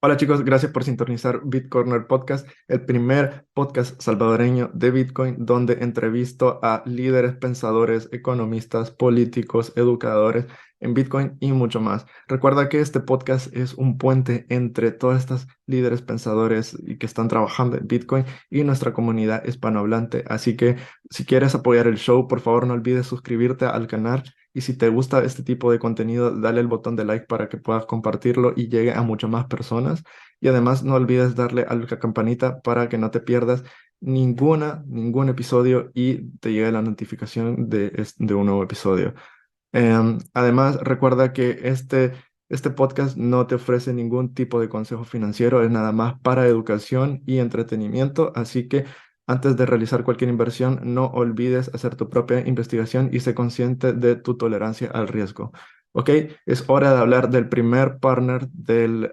Hola chicos, gracias por sintonizar Bitcorner Podcast, el primer podcast salvadoreño de Bitcoin donde entrevisto a líderes, pensadores, economistas, políticos, educadores en Bitcoin y mucho más. Recuerda que este podcast es un puente entre todas estas líderes, pensadores y que están trabajando en Bitcoin y nuestra comunidad hispanohablante. Así que si quieres apoyar el show, por favor no olvides suscribirte al canal. Y si te gusta este tipo de contenido, dale el botón de like para que puedas compartirlo y llegue a muchas más personas. Y además no olvides darle a la campanita para que no te pierdas ningún episodio y te llegue la notificación de un nuevo episodio. Además, recuerda que este podcast no te ofrece ningún tipo de consejo financiero, es nada más para educación y entretenimiento, así que antes de realizar cualquier inversión, no olvides hacer tu propia investigación y sé consciente de tu tolerancia al riesgo. Ok, es hora de hablar del primer partner del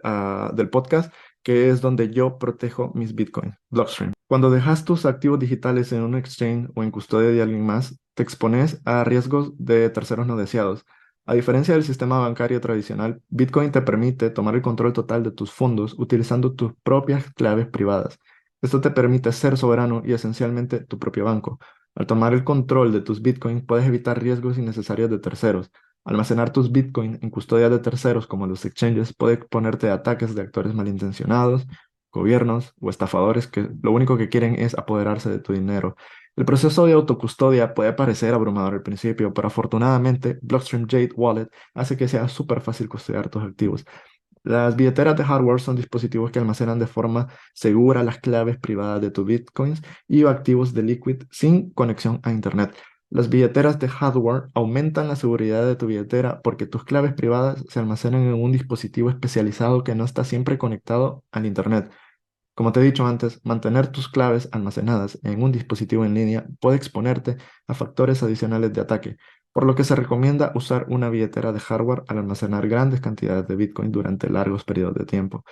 podcast, que es donde yo protejo mis bitcoins, Blockstream. Cuando dejas tus activos digitales en un exchange o en custodia de alguien más, te expones a riesgos de terceros no deseados. A diferencia del sistema bancario tradicional, Bitcoin te permite tomar el control total de tus fondos utilizando tus propias claves privadas. Esto te permite ser soberano y esencialmente tu propio banco. Al tomar el control de tus Bitcoins, puedes evitar riesgos innecesarios de terceros. Almacenar tus Bitcoins en custodia de terceros como los exchanges puede exponerte a ataques de actores malintencionados, gobiernos o estafadores que lo único que quieren es apoderarse de tu dinero. El proceso de autocustodia puede parecer abrumador al principio, pero afortunadamente Blockstream Jade Wallet hace que sea súper fácil custodiar tus activos. Las billeteras de hardware son dispositivos que almacenan de forma segura las claves privadas de tus bitcoins y activos de Liquid sin conexión a Internet. Las billeteras de hardware aumentan la seguridad de tu billetera porque tus claves privadas se almacenan en un dispositivo especializado que no está siempre conectado al Internet. Como te he dicho antes, mantener tus claves almacenadas en un dispositivo en línea puede exponerte a factores adicionales de ataque, por lo que se recomienda usar una billetera de hardware al almacenar grandes cantidades de Bitcoin durante largos periodos de tiempo.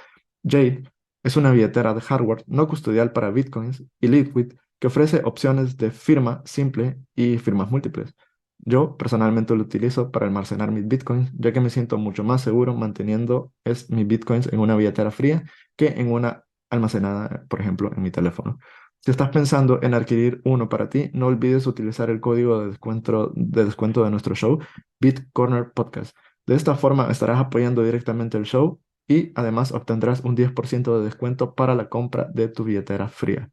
Jade es una billetera de hardware no custodial para Bitcoins y Liquid que ofrece opciones de firma simple y firmas múltiples. Yo personalmente lo utilizo para almacenar mis Bitcoins, ya que me siento mucho más seguro manteniendo mis Bitcoins en una billetera fría que en una almacenada, por ejemplo, en mi teléfono. Si estás pensando en adquirir uno para ti, no olvides utilizar el código de descuento de nuestro show, BitCorner Podcast. De esta forma estarás apoyando directamente el show y además obtendrás un 10% de descuento para la compra de tu billetera fría.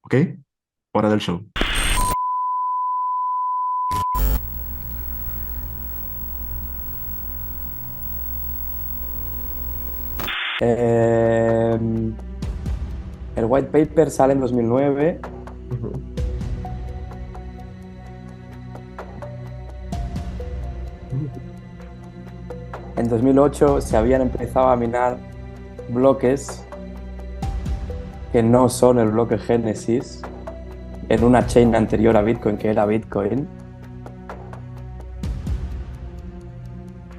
¿Ok? Hora del show. Eh, el white paper sale en 2009. Ujú. En 2008 se habían empezado a minar bloques que no son el bloque Génesis en una chain anterior a Bitcoin, que era Bitcoin.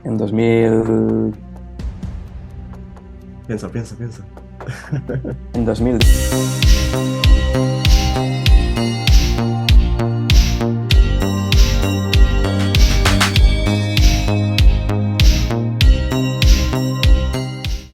En 2000, Piensa, piensa, piensa. en 2000.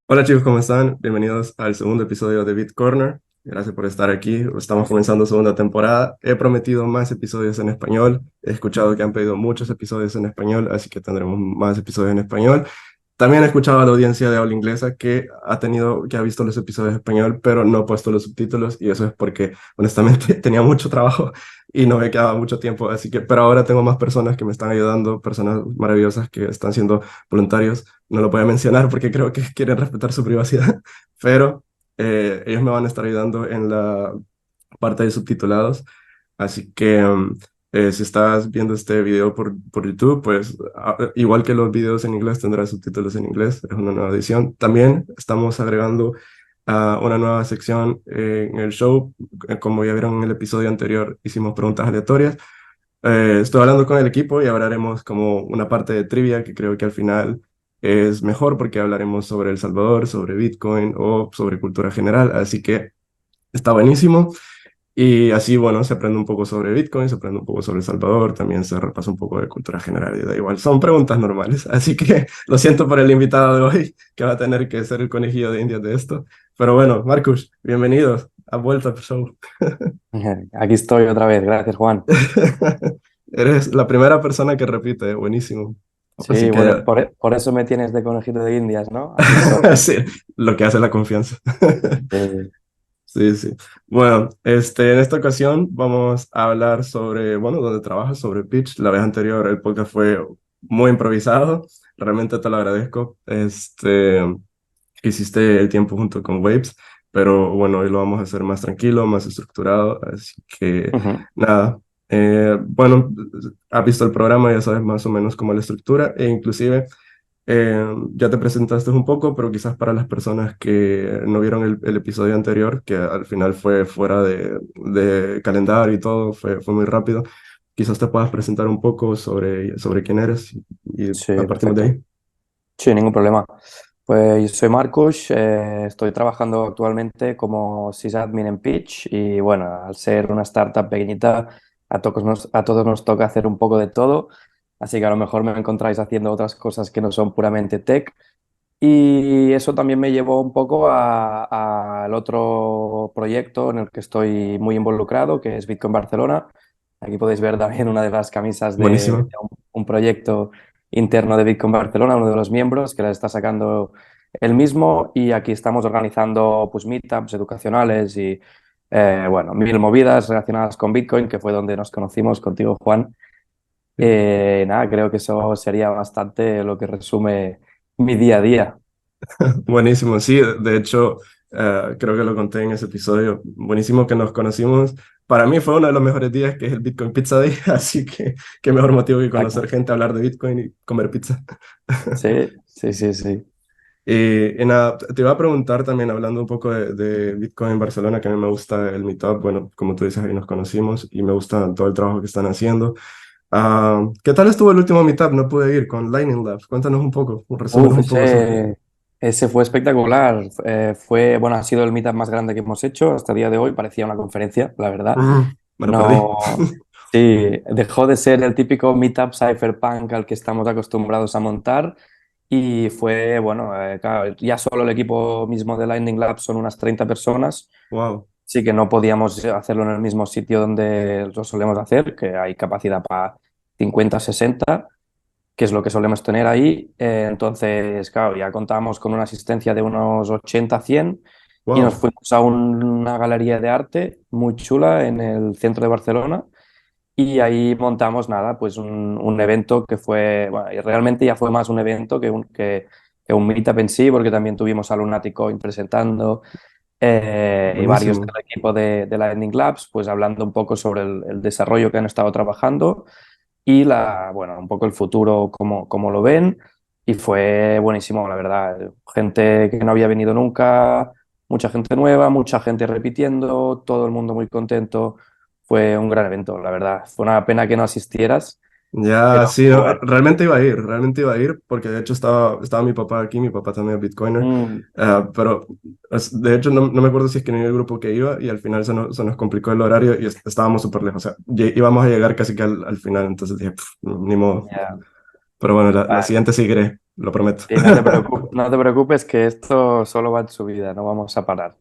Hola chicos, ¿cómo están? Bienvenidos al segundo episodio de BitCorner. Gracias por estar aquí. Estamos comenzando segunda temporada. He prometido más episodios en español. He escuchado que han pedido muchos episodios en español, así que tendremos más episodios en español. También he escuchado a la audiencia de habla inglesa que ha visto los episodios en español, pero no ha puesto los subtítulos, y eso es porque honestamente tenía mucho trabajo y no me quedaba mucho tiempo. Así que, pero ahora tengo más personas que me están ayudando, personas maravillosas que están siendo voluntarios. No lo voy a mencionar porque creo que quieren respetar su privacidad, pero ellos me van a estar ayudando en la parte de subtitulados. Así que si estás viendo este video por YouTube, pues igual que los videos en inglés, tendrás subtítulos en inglés. Es una nueva edición. También estamos agregando una nueva sección en el show. Como ya vieron en el episodio anterior, hicimos preguntas aleatorias. Estoy hablando con el equipo y ahora haremos como una parte de trivia que creo que al final es mejor porque hablaremos sobre El Salvador, sobre Bitcoin o sobre cultura general. Así que está buenísimo. Y así, bueno, se aprende un poco sobre Bitcoin, se aprende un poco sobre El Salvador, también se repasa un poco de cultura general y da igual. Son preguntas normales, así que lo siento por el invitado de hoy, que va a tener que ser el conejillo de Indias de esto. Pero bueno, Marcus, bienvenidos. Ha vuelto al show. Aquí estoy otra vez, gracias Juan. Eres la primera persona que repite, buenísimo. Así Sí, bueno, que, por eso me tienes de conejito de Indias, ¿no? Aquí estoy. sí, lo que hace la confianza. Eh, Sí, sí. Bueno, en esta ocasión vamos a hablar sobre, bueno, dónde trabajas, sobre pitch. La vez anterior el podcast fue muy improvisado. Realmente te lo agradezco. Que hiciste el tiempo junto con Waves, pero bueno, hoy lo vamos a hacer más tranquilo, más estructurado. Así que ujú. nada. Bueno, has visto el programa, ya sabes más o menos cómo es la estructura e inclusive ya te presentaste un poco, pero quizás para las personas que no vieron el episodio anterior, que al final fue fuera de calendario y todo, fue muy rápido, quizás te puedas presentar un poco sobre quién eres y Sí, partimos de perfecto. ahí. Sí, ningún problema. Pues yo soy Marcus, estoy trabajando actualmente como sysadmin en Pitch y bueno, al ser una startup pequeñita, a todos nos toca hacer un poco de todo, así que a lo mejor me encontráis haciendo otras cosas que no son puramente tech. Y eso también me llevó un poco al otro proyecto en el que estoy muy involucrado, que es Bitcoin Barcelona. Aquí podéis ver también una de las camisas de Buenísimo. un proyecto interno de Bitcoin Barcelona, uno de los miembros que la está sacando él mismo. Y aquí estamos organizando pues, meetups educacionales y bueno, mil movidas relacionadas con Bitcoin, que fue donde nos conocimos contigo, Juan. Nada, creo que eso sería bastante lo que resume mi día a día. Buenísimo, sí, de hecho, creo que lo conté en ese episodio. Buenísimo que nos conocimos. Para mí fue uno de los mejores días, que es el Bitcoin Pizza Day, así que qué mejor motivo que conocer Exacto. gente, hablar de Bitcoin y comer pizza. Sí, sí, sí, sí. Y nada, te iba a preguntar también, hablando un poco de Bitcoin en Barcelona, que a mí me gusta el Meetup, bueno, como tú dices, ahí nos conocimos y me gusta todo el trabajo que están haciendo. ¿Qué tal estuvo el último Meetup? No pude ir con Lightning Labs. Cuéntanos un poco, resúmenos Uf, un poco sobre. ese fue espectacular. Bueno, ha sido el meetup más grande que hemos hecho hasta el día de hoy. Parecía una conferencia, la verdad. Me lo perdí. No, sí, dejó de ser el típico meetup cypherpunk al que estamos acostumbrados a montar y fue, bueno, claro, ya solo el equipo mismo de Lightning Lab son unas 30 personas. Wow, Sí que no podíamos hacerlo en el mismo sitio donde lo solemos hacer, que hay capacidad para 50 60, que es lo que solemos tener ahí. Entonces, claro, ya contábamos con una asistencia de unos 80 100 y nos wow. fuimos a una galería de arte muy chula en el centro de Barcelona y ahí montamos nada, pues un evento que fue, bueno, y realmente ya fue más un evento que un meetup en sí, porque también tuvimos a Lunatic Coin presentando y varios Buenísimo. del equipo de Lightning Labs, pues hablando un poco sobre el desarrollo que han estado trabajando y bueno, un poco el futuro, cómo lo ven. Y fue buenísimo, la verdad. Gente que no había venido nunca, mucha gente nueva, mucha gente repitiendo, todo el mundo muy contento. Fue un gran evento, la verdad. Fue una pena que no asistieras, Ya, pero sí, no, bueno. realmente iba a ir, porque de hecho estaba mi papá aquí, mi papá también es Bitcoiner, Mm, pero de hecho no me acuerdo si es que en el grupo que iba y al final se nos complicó el horario y estábamos súper lejos, o sea, íbamos a llegar casi que al final, entonces dije, "Pf, ni modo, ya. pero bueno, la Vale. siguiente sí iré, lo prometo. Y no te preocupes que esto solo va en su vida, no vamos a parar.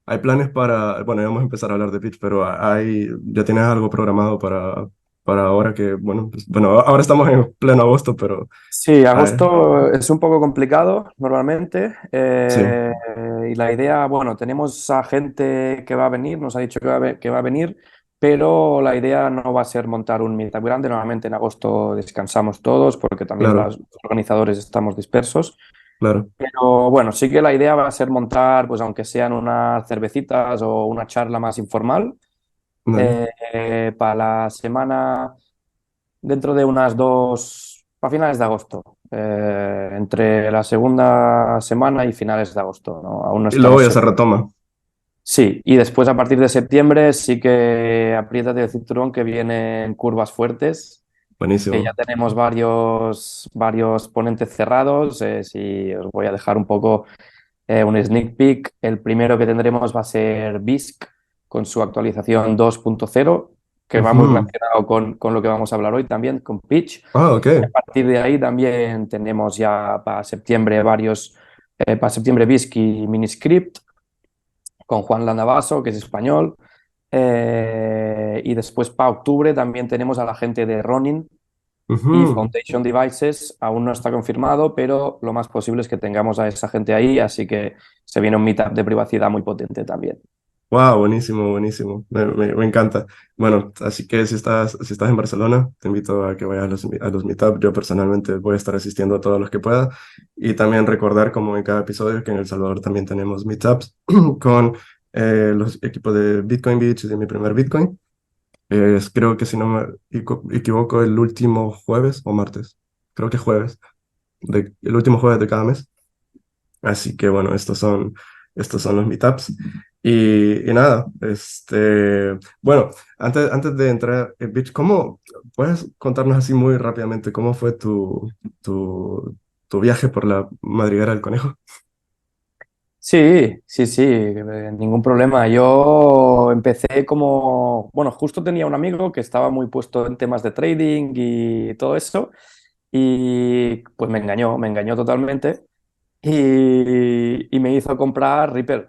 Hay planes bueno, ya vamos a empezar a hablar de Pitch, pero ya tienes algo programado para ahora que, bueno, bueno, ahora estamos en pleno agosto, pero Sí, ay, agosto es un poco complicado normalmente sí, y la idea, bueno, tenemos a gente que va a venir, nos ha dicho que va a venir, pero la idea no va a ser montar un meetup grande. Normalmente en agosto descansamos todos porque también claro, los organizadores estamos dispersos, claro. pero bueno, sí que la idea va a ser montar, pues aunque sean unas cervecitas o una charla más informal, Dale. para la semana dentro de unas a finales de agosto, entre la segunda semana y finales de agosto, ¿no? Aún no Y luego estamos ya se seguros. retoma. Sí, y después a partir de septiembre sí que apriétate el cinturón que vienen curvas fuertes, que ya Buenísimo. tenemos varios ponentes cerrados. Si os voy a dejar un poco un sneak peek, el primero que tendremos va a ser BISC con su actualización 2.0, que va muy Ujú. relacionado con lo que vamos a hablar hoy también, con Pitch. Ah, ok. A partir de ahí también tenemos ya para septiembre para septiembre BISC y Miniscript, con Juan Landavaso, que es español. Y después para octubre también tenemos a la gente de Ronin y Ujú. Foundation Devices. Aún no está confirmado, pero lo más posible es que tengamos a esa gente ahí, así que se viene un meetup de privacidad muy potente también. Wow, buenísimo, buenísimo. Me encanta. Bueno, así que si estás en Barcelona, te invito a que vayas a los meetup. Yo personalmente voy a estar asistiendo a todos los que pueda. Y también recordar, como en cada episodio, que en El Salvador también tenemos meetups con los equipos de Bitcoin Beach y de Mi Primer Bitcoin. Creo que si no me equivoco, el último jueves o martes. Creo que jueves, el último jueves de cada mes. Así que bueno, estos son los meetups. Y nada, bueno, antes de entrar en Beach, ¿cómo puedes contarnos así muy rápidamente cómo fue tu viaje por la madriguera del conejo? Sí, sí, sí, ningún problema. Yo empecé bueno, justo tenía un amigo que estaba muy puesto en temas de trading y todo eso, y pues me engañó totalmente y me hizo comprar Ripple.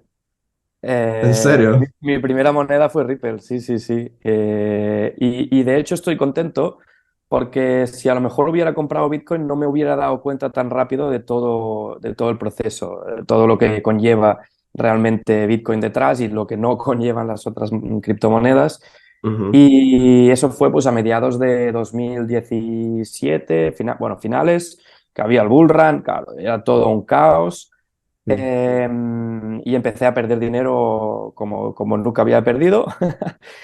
¿En serio? Mi primera moneda fue Ripple, sí, sí, sí. Y de hecho estoy contento porque si a lo mejor hubiera comprado Bitcoin no me hubiera dado cuenta tan rápido de todo el proceso, todo lo que conlleva realmente Bitcoin detrás y lo que no conllevan las otras criptomonedas. Ujú. Y eso fue pues a mediados de 2017, bueno, finales, que había el bull run, claro, era todo un caos. Sí. Y empecé a perder dinero como nunca había perdido.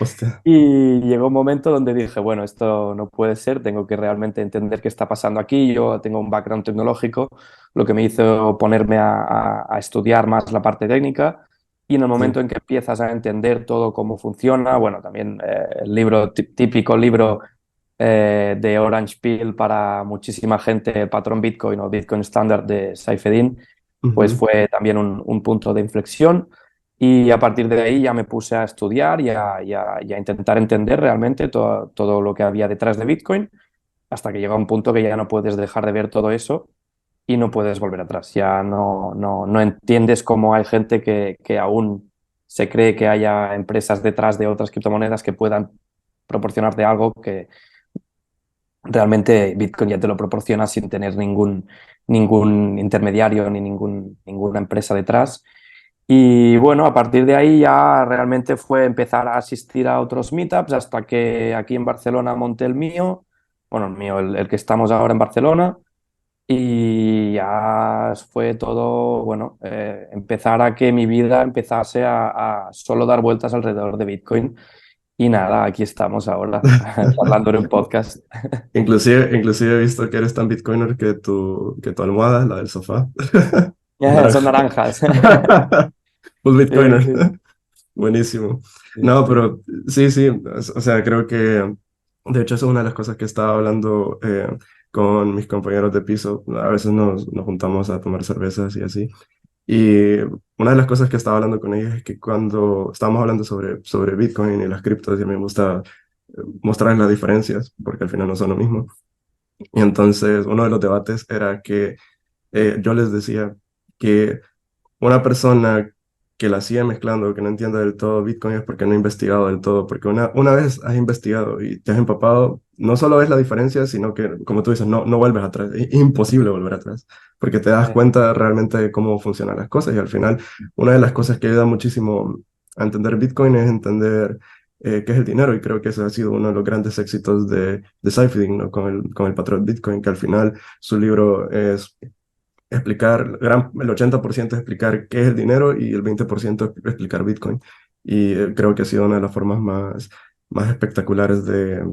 Hostia. Y llegó un momento donde dije, bueno, esto no puede ser, tengo que realmente entender qué está pasando aquí. Yo tengo un background tecnológico, lo que me hizo ponerme a estudiar más la parte técnica. Y en el momento Sí. en que empiezas a entender todo cómo funciona, bueno, también el libro, típico libro de Orange Pill para muchísima gente, el patrón Bitcoin o Bitcoin Standard de Saifedean, pues Ujú. fue también un punto de inflexión. Y a partir de ahí ya me puse a estudiar y a intentar entender realmente todo lo que había detrás de Bitcoin, hasta que llega un punto que ya no puedes dejar de ver todo eso y no puedes volver atrás. Ya no entiendes cómo hay gente que aún se cree que haya empresas detrás de otras criptomonedas que puedan proporcionarte algo que realmente Bitcoin ya te lo proporciona sin tener ningún intermediario ni ninguna empresa detrás. Y bueno, a partir de ahí ya realmente fue empezar a asistir a otros meetups hasta que aquí en Barcelona monté el mío, bueno, el mío, el que estamos ahora en Barcelona, y ya fue todo, bueno, empezar a que mi vida empezase a solo dar vueltas alrededor de Bitcoin. Y nada, aquí estamos ahora, hablando en un podcast. Inclusive he visto que eres tan bitcoiner que tu almohada, la del sofá, Son naranja. naranjas. Full Sí, bitcoiner. sí, Buenísimo. sí, No, sí. pero sí, sí, o sea, creo que de hecho eso es una de las cosas que estaba hablando con mis compañeros de piso. A veces nos juntamos a tomar cervezas y así. Y una de las cosas que estaba hablando con ellos es que cuando estábamos hablando sobre Bitcoin y las criptos, y a mí me gusta mostrar las diferencias, porque al final no son lo mismo. Y entonces uno de los debates era que yo les decía que una persona que la sigue mezclando, que no entiende del todo Bitcoin es porque no ha investigado del todo, porque una vez has investigado y te has empapado, no solo ves la diferencia, sino que, como tú dices, no vuelves atrás, es imposible volver atrás, porque te das cuenta realmente de cómo funcionan las cosas y al final una de las cosas que ayuda muchísimo a entender Bitcoin es entender qué es el dinero y creo que ese ha sido uno de los grandes éxitos de Saifedean, ¿no? Con el patrón Bitcoin, que al final su libro es el 80% es explicar qué es el dinero y el 20% es explicar Bitcoin. Y creo que ha sido una de las formas más espectaculares de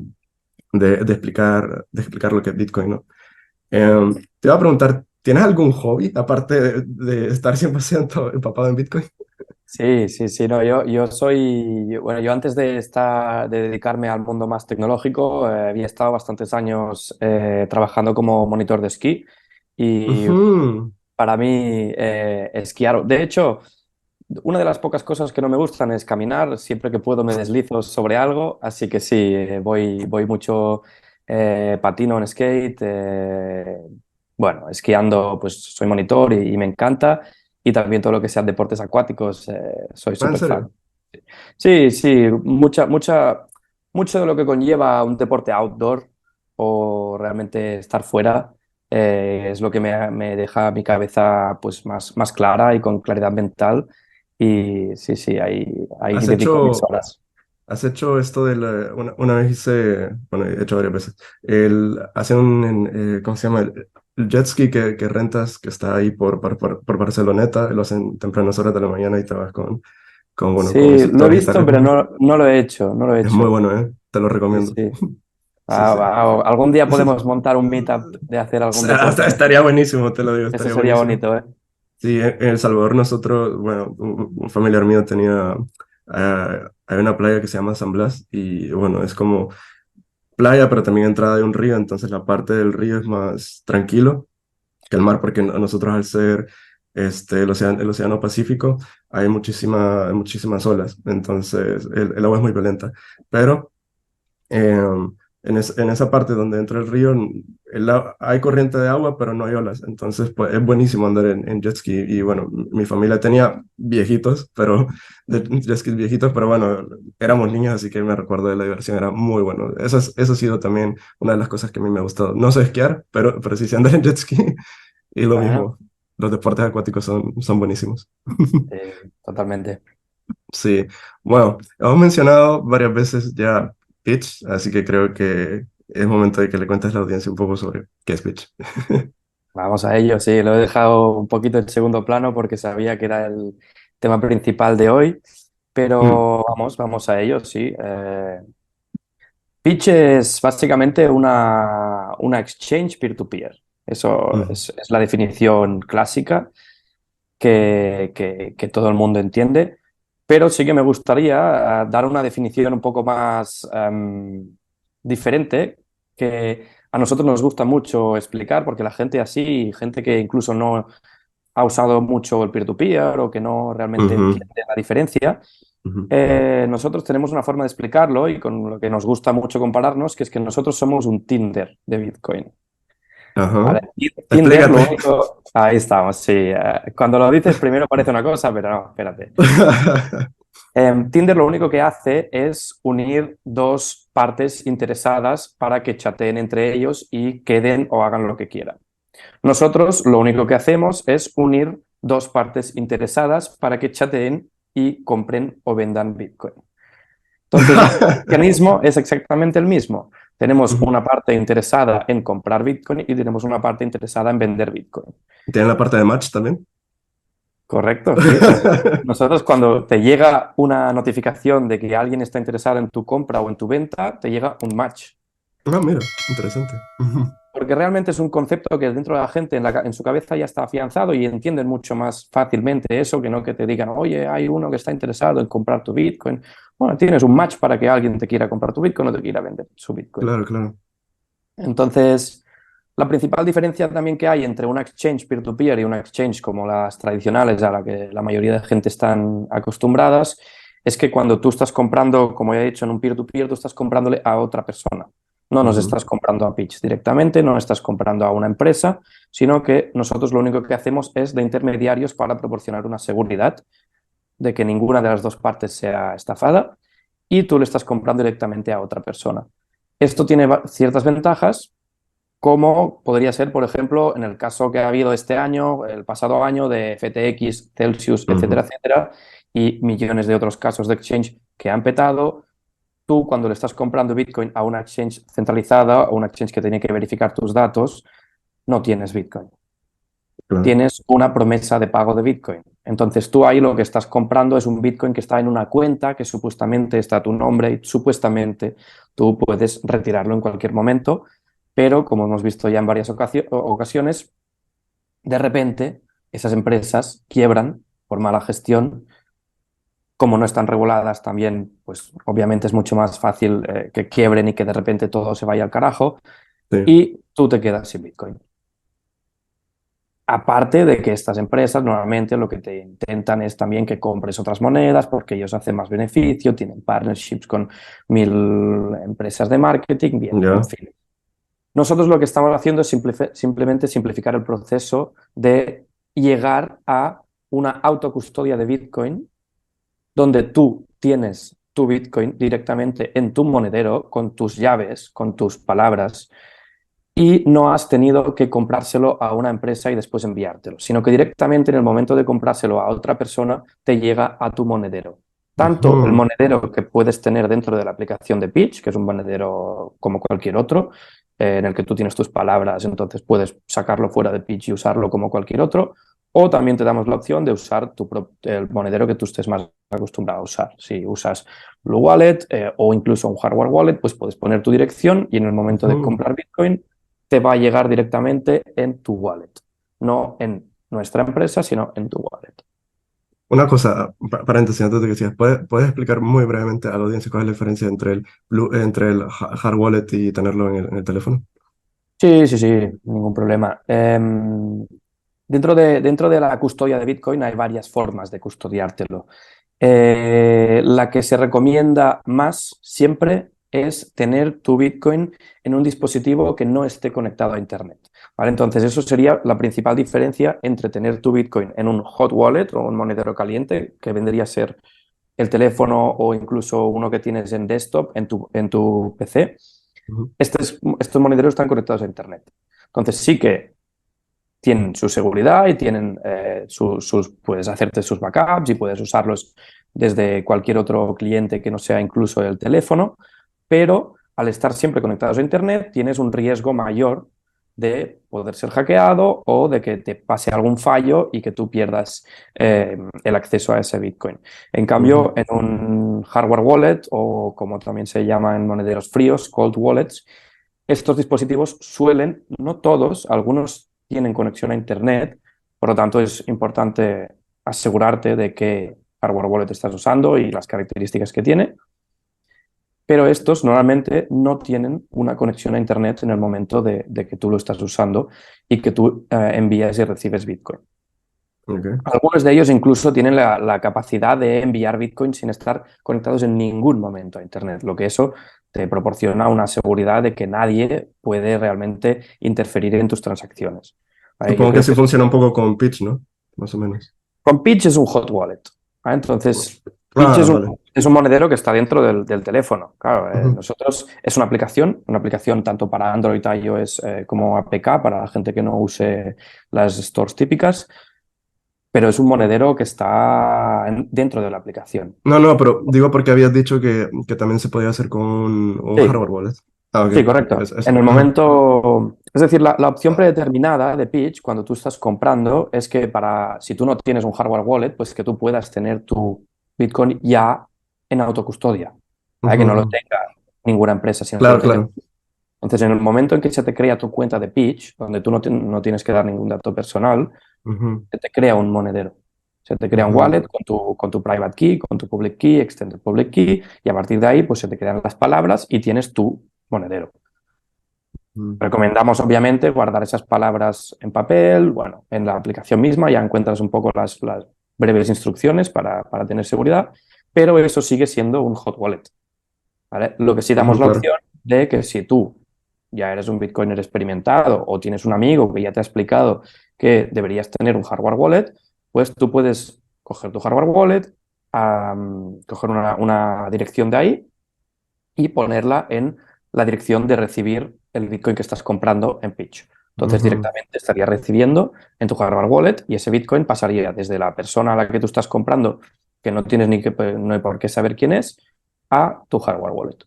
explicar lo que es Bitcoin, ¿no? Te iba a preguntar, ¿tienes algún hobby aparte de estar 100% empapado en Bitcoin? Sí, sí, sí, no, yo soy, bueno, yo antes de dedicarme al mundo más tecnológico, había estado bastantes años trabajando como monitor de esquí y Ujú. para mí esquiar, de hecho, una de las pocas cosas que no me gustan es caminar. Siempre que puedo me deslizo sobre algo, así que sí, voy mucho, patino en skate. Bueno, esquiando, pues soy monitor y me encanta. Y también todo lo que sean deportes acuáticos, soy Ah, ¿en súper fan. serio? Sí, sí, mucho de lo que conlleva un deporte outdoor o realmente estar fuera, es lo que me deja mi cabeza pues más clara y con claridad mental. Y sí, sí, ahí ¿Has dedico mis hecho, horas. has hecho esto de una vez hice, bueno, he hecho varias veces, hacer ¿cómo se llama? El jet ski que rentas, que está ahí por Barceloneta, lo hacen tempranas horas de la mañana y te vas bueno, con Sí, lo he instructores y visto, tal. pero no lo he hecho, no lo he Es muy hecho. bueno, ¿eh? Te lo Sí, recomiendo. sí. Sí, sí. Algún día podemos montar un meetup de hacer algún deporte. Estaría buenísimo, te lo digo, Eso estaría sería buenísimo. bonito, ¿eh? Sí, en El Salvador nosotros, bueno, un familiar mío tenía, hay una playa que se llama San Blas y bueno, es como playa, pero también entrada de un río, entonces la parte del río es más tranquilo que el mar, porque nosotros al ser el océano Pacífico hay muchísimas olas, entonces el agua es muy violenta, pero en esa parte donde entra el río hay corriente de agua, pero no hay olas. Entonces, pues es buenísimo andar en jet ski. Y bueno, mi familia tenía viejitos, pero jet skis viejitos, pero bueno, éramos niños, así que me recuerdo de la diversión, era muy bueno. Eso ha sido también una de las cosas que a mí me ha gustado. No sé esquiar, pero sí sé andar en jet ski. Y lo Bueno, mismo, los deportes acuáticos son buenísimos. totalmente. Sí, bueno, hemos mencionado varias veces ya Pitch, así que creo que es momento de que le cuentes a la audiencia un poco sobre qué es Pitch. Vamos a ello, sí, lo he dejado un poquito en segundo plano porque sabía que era el tema principal de hoy, Mm, pero vamos a ello, sí. Pitch es básicamente una exchange peer-to-peer. Eso mm, es la definición clásica que todo el mundo entiende, pero sí que me gustaría dar una definición un poco más diferente, que a nosotros nos gusta mucho explicar, porque la gente así, gente que incluso no ha usado mucho el peer-to-peer o que no realmente ujú, entiende la diferencia, ujú. nosotros tenemos una forma de explicarlo y con lo que nos gusta mucho compararnos, que es que nosotros somos un Tinder de Bitcoin. Ajá. Vale, Tinder lo Explícate. único... Ahí estamos, sí. Cuando lo dices primero parece una cosa, pero no, espérate. Tinder lo único que hace es unir dos partes interesadas para que chateen entre ellos y queden o hagan lo que quieran. Nosotros lo único que hacemos es unir dos partes interesadas para que chateen y compren o vendan Bitcoin. Entonces, el mecanismo es exactamente el mismo. Tenemos Ujú. una parte interesada en comprar Bitcoin y tenemos una parte interesada en vender Bitcoin. ¿Tienen la parte de match también? Correcto, sí. Nosotros cuando te llega una notificación de que alguien está interesado en tu compra o en tu venta, te llega un match. Ah, mira, interesante. Ujú, Porque realmente es un concepto que dentro de la gente en su cabeza ya está afianzado y entienden mucho más fácilmente eso que no que te digan, oye, hay uno que está interesado en comprar tu Bitcoin. Bueno, tienes un match para que alguien te quiera comprar tu Bitcoin o te quiera vender su Bitcoin. claro, claro. Entonces, la principal diferencia también que hay entre una exchange peer-to-peer y una exchange como las tradicionales a la que la mayoría de gente están acostumbradas es que cuando tú estás comprando, como ya he dicho, en un peer-to-peer, tú estás comprándole a otra persona. No nos Ujú, estás comprando a Pitch directamente, no estás comprando a una empresa, sino que nosotros lo único que hacemos es de intermediarios para proporcionar una seguridad de que ninguna de las dos partes sea estafada y tú le estás comprando directamente a otra persona. Esto tiene ciertas ventajas, como podría ser, por ejemplo, en el caso que ha habido este año, el pasado año de FTX, Celsius, etcétera, ujú. etcétera, y millones de otros casos de exchange que han petado. Tú, cuando le estás comprando Bitcoin a una exchange centralizada o una exchange que tiene que verificar tus datos, no tienes Bitcoin. Claro, Tienes una promesa de pago de Bitcoin. Entonces tú ahí lo que estás comprando es un Bitcoin que está en una cuenta que supuestamente está a tu nombre y supuestamente tú puedes retirarlo en cualquier momento, pero como hemos visto ya en varias ocasiones, de repente esas empresas quiebran por mala gestión. Como no están reguladas también, pues obviamente es mucho más fácil que quiebren y que de repente todo se vaya al carajo sí. y tú te quedas sin Bitcoin. Aparte de que estas empresas normalmente lo que te intentan es también que compres otras monedas porque ellos hacen más beneficio, tienen partnerships con 1000 empresas de marketing, bien, en Ya. fin. Nosotros lo que estamos haciendo es simplemente simplificar el proceso de llegar a una autocustodia de Bitcoin donde tú tienes tu Bitcoin directamente en tu monedero con tus llaves, con tus palabras y no has tenido que comprárselo a una empresa y después enviártelo, sino que directamente en el momento de comprárselo a otra persona te llega a tu monedero. Tanto el Ujú. monedero que puedes tener dentro de la aplicación de Pitch, que es un monedero como cualquier otro, en el que tú tienes tus palabras, entonces puedes sacarlo fuera de Pitch y usarlo como cualquier otro, o también te damos la opción de usar el monedero que tú estés más acostumbrado a usar. Si usas Blue Wallet o incluso un hardware wallet, pues puedes poner tu dirección y en el momento de Ujú. comprar Bitcoin te va a llegar directamente en tu wallet, no en nuestra empresa, sino en tu wallet. Una cosa, paréntesis, antes de que sigas, ¿puedes explicar muy brevemente a la audiencia cuál es la diferencia entre el hard wallet y tenerlo en el teléfono? Sí, sí, sí, ningún problema. Dentro de la custodia de Bitcoin hay varias formas de custodiártelo. La que se recomienda más siempre es tener tu Bitcoin en un dispositivo que no esté conectado a Internet. ¿Vale? Entonces, eso sería la principal diferencia entre tener tu Bitcoin en un hot wallet o un monedero caliente, que vendría a ser el teléfono o incluso uno que tienes en desktop en tu PC. Ujú. Estos monederos están conectados a Internet. Entonces, sí que tienen su seguridad y tienen puedes hacerte sus backups y puedes usarlos desde cualquier otro cliente que no sea incluso el teléfono, pero al estar siempre conectados a Internet tienes un riesgo mayor de poder ser hackeado o de que te pase algún fallo y que tú pierdas el acceso a ese Bitcoin. En Ujú. cambio, en un hardware wallet o como también se llama en monederos fríos, cold wallets, estos dispositivos suelen, no todos, algunos tienen conexión a Internet, por lo tanto es importante asegurarte de qué hardware wallet estás usando y las características que tiene, pero estos normalmente no tienen una conexión a Internet en el momento de que tú lo estás usando y que tú envías y recibes Bitcoin. Ok. Algunos de ellos incluso tienen la capacidad de enviar Bitcoin sin estar conectados en ningún momento a Internet, lo que eso te proporciona una seguridad de que nadie puede realmente interferir en tus transacciones. ¿Vale? Yo Supongo que creo así que funciona un poco con Pitch, ¿no? Más o menos. con Pitch es un hot wallet. ¿Vale? Entonces, Pitch Ah, es un, vale. es un monedero que está dentro del teléfono. Claro, Ujú. nosotros es una aplicación tanto para Android, iOS como APK, para la gente que no use las stores típicas, pero es un monedero que está dentro de la aplicación. No, no, pero digo porque habías dicho que también se podía hacer con un Sí, hardware wallet. Ah, sí, ok. correcto. En el Ajá. momento, es decir, la opción predeterminada de Pitch cuando tú estás comprando es que si tú no tienes un hardware wallet, pues que tú puedas tener tu Bitcoin ya en autocustodia, ¿vale? Ujú, Que no lo ujú. tenga ninguna empresa, sino que Claro, lo tengas. claro. Entonces, en el momento en que se te crea tu cuenta de Pitch, donde tú no tienes que dar ningún dato personal, Ujú, se te crea un monedero. Se te crea un ujú, wallet con tu private key, con tu public key, extended public key, y a partir de ahí, pues se te crean las palabras y tienes tu monedero. ujú. Recomendamos, obviamente, guardar esas palabras en papel, bueno, en la aplicación misma ya encuentras un poco las breves instrucciones para tener seguridad, pero eso sigue siendo un hot wallet, ¿vale? Lo que sí damos Ujú, la claro. opción de que si tú ya eres un Bitcoiner experimentado o tienes un amigo que ya te ha explicado que deberías tener un hardware wallet, pues tú puedes coger tu hardware wallet, coger una dirección de ahí y ponerla en la dirección de recibir el Bitcoin que estás comprando en Pitch. Entonces Ujú. directamente estaría recibiendo en tu hardware wallet y ese Bitcoin pasaría desde la persona a la que tú estás comprando, que no tienes no hay por qué saber quién es, a tu hardware wallet.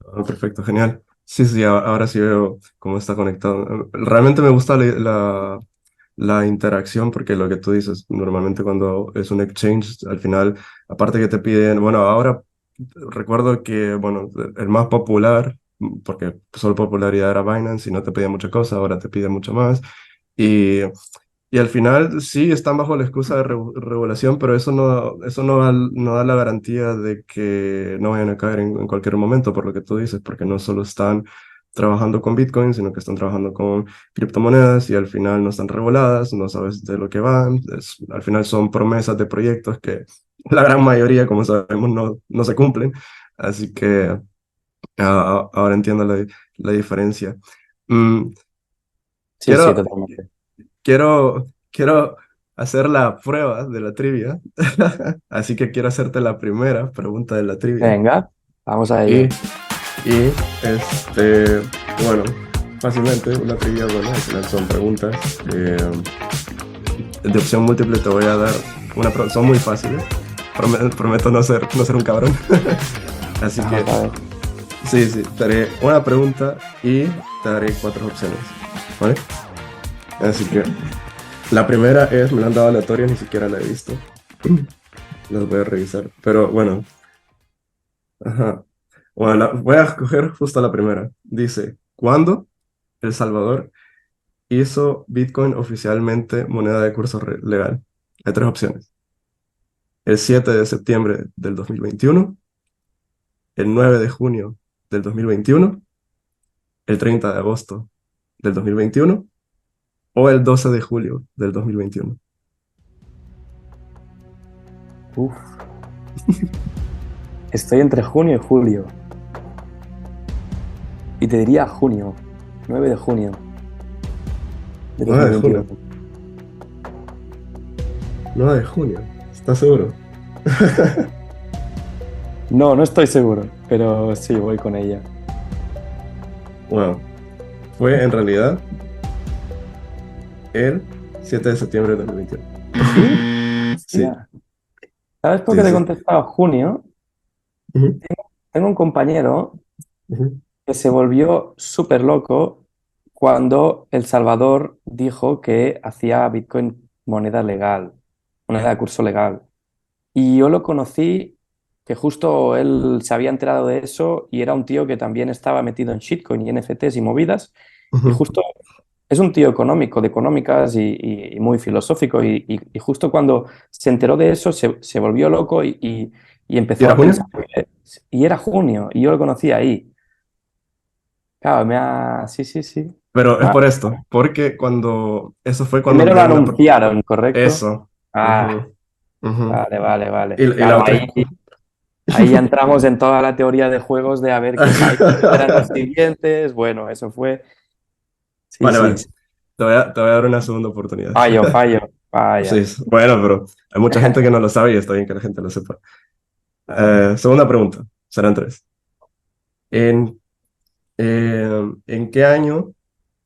Ah, perfecto, genial. Sí, sí, ahora sí veo cómo está conectado. Realmente me gusta la interacción porque lo que tú dices, normalmente cuando es un exchange, al final, aparte que te piden, bueno, ahora recuerdo que, bueno, el más popular, porque solo popularidad era Binance y no te pedía mucha cosa, ahora te pide mucho más. Y y al final sí están bajo la excusa de regulación, pero eso no da la garantía de que no vayan a caer en cualquier momento, por lo que tú dices, porque no solo están trabajando con Bitcoin, sino que están trabajando con criptomonedas y al final no están reguladas, no sabes de lo que van, al final son promesas de proyectos que la gran mayoría, como sabemos, no se cumplen. Así que ahora entiendo la diferencia. Mm, Sí, sí, quiero, totalmente. quiero hacer la prueba de la trivia, así que quiero hacerte la primera pregunta de la trivia. Venga, vamos a Y, ello. y bueno, fácilmente una trivia, bueno, al final son preguntas de opción múltiple. Te voy a dar son muy fáciles. Prometo no ser un cabrón. Así que Vamos a ver. sí, sí, te haré una pregunta y te daré cuatro opciones, ¿vale? Así que la primera me la han dado aleatoria, ni siquiera la he visto. Las voy a revisar, pero bueno, ajá. Bueno, voy a escoger justo la primera. Dice, ¿cuándo El Salvador hizo Bitcoin oficialmente moneda de curso legal? Hay tres opciones. El 7 de septiembre del 2021, el 9 de junio del 2021, el 30 de agosto del 2021 o el 12 de julio del 2021. Uf, estoy entre junio y julio. Y te diría junio, 9 de junio de 9 de 2021. junio. 9 de junio. ¿Estás seguro? No, no estoy seguro, pero sí, voy con ella. Wow. Fue en realidad el 7 de septiembre del 2021. ¿Sí? Sí, Hostia. ¿Sabes por qué sí, te he sí. contestado junio? Ujú, Tengo un compañero ujú, que se volvió súper loco cuando El Salvador dijo que hacía Bitcoin moneda legal, moneda de curso legal. Y yo lo conocí, que justo él se había enterado de eso y era un tío que también estaba metido en shitcoin y NFTs y movidas. Y ujú. justo es un tío económico, de económicas y muy filosófico. Y justo cuando se enteró de eso, se volvió loco y ¿Y empezó era a pensar. junio? Y era junio, y yo lo conocí ahí. Claro, Sí, sí, sí. Pero es Ah, por esto, porque eso fue cuando primero lo enviaron anunciaron, ¿correcto? eso. Ah, Ujú, ujú. vale, vale, Y, vale. y la Claro, otra es... ahí ya entramos en toda la teoría de juegos de a ver qué países eran los siguientes. Bueno, eso fue. Sí, Vale, sí. vale. Te voy a dar una segunda oportunidad. Fallo, fallo, Sí, vaya. bueno, pero hay mucha gente que no lo sabe y está bien que la gente lo sepa. Segunda pregunta, serán tres. ¿En, ¿En qué año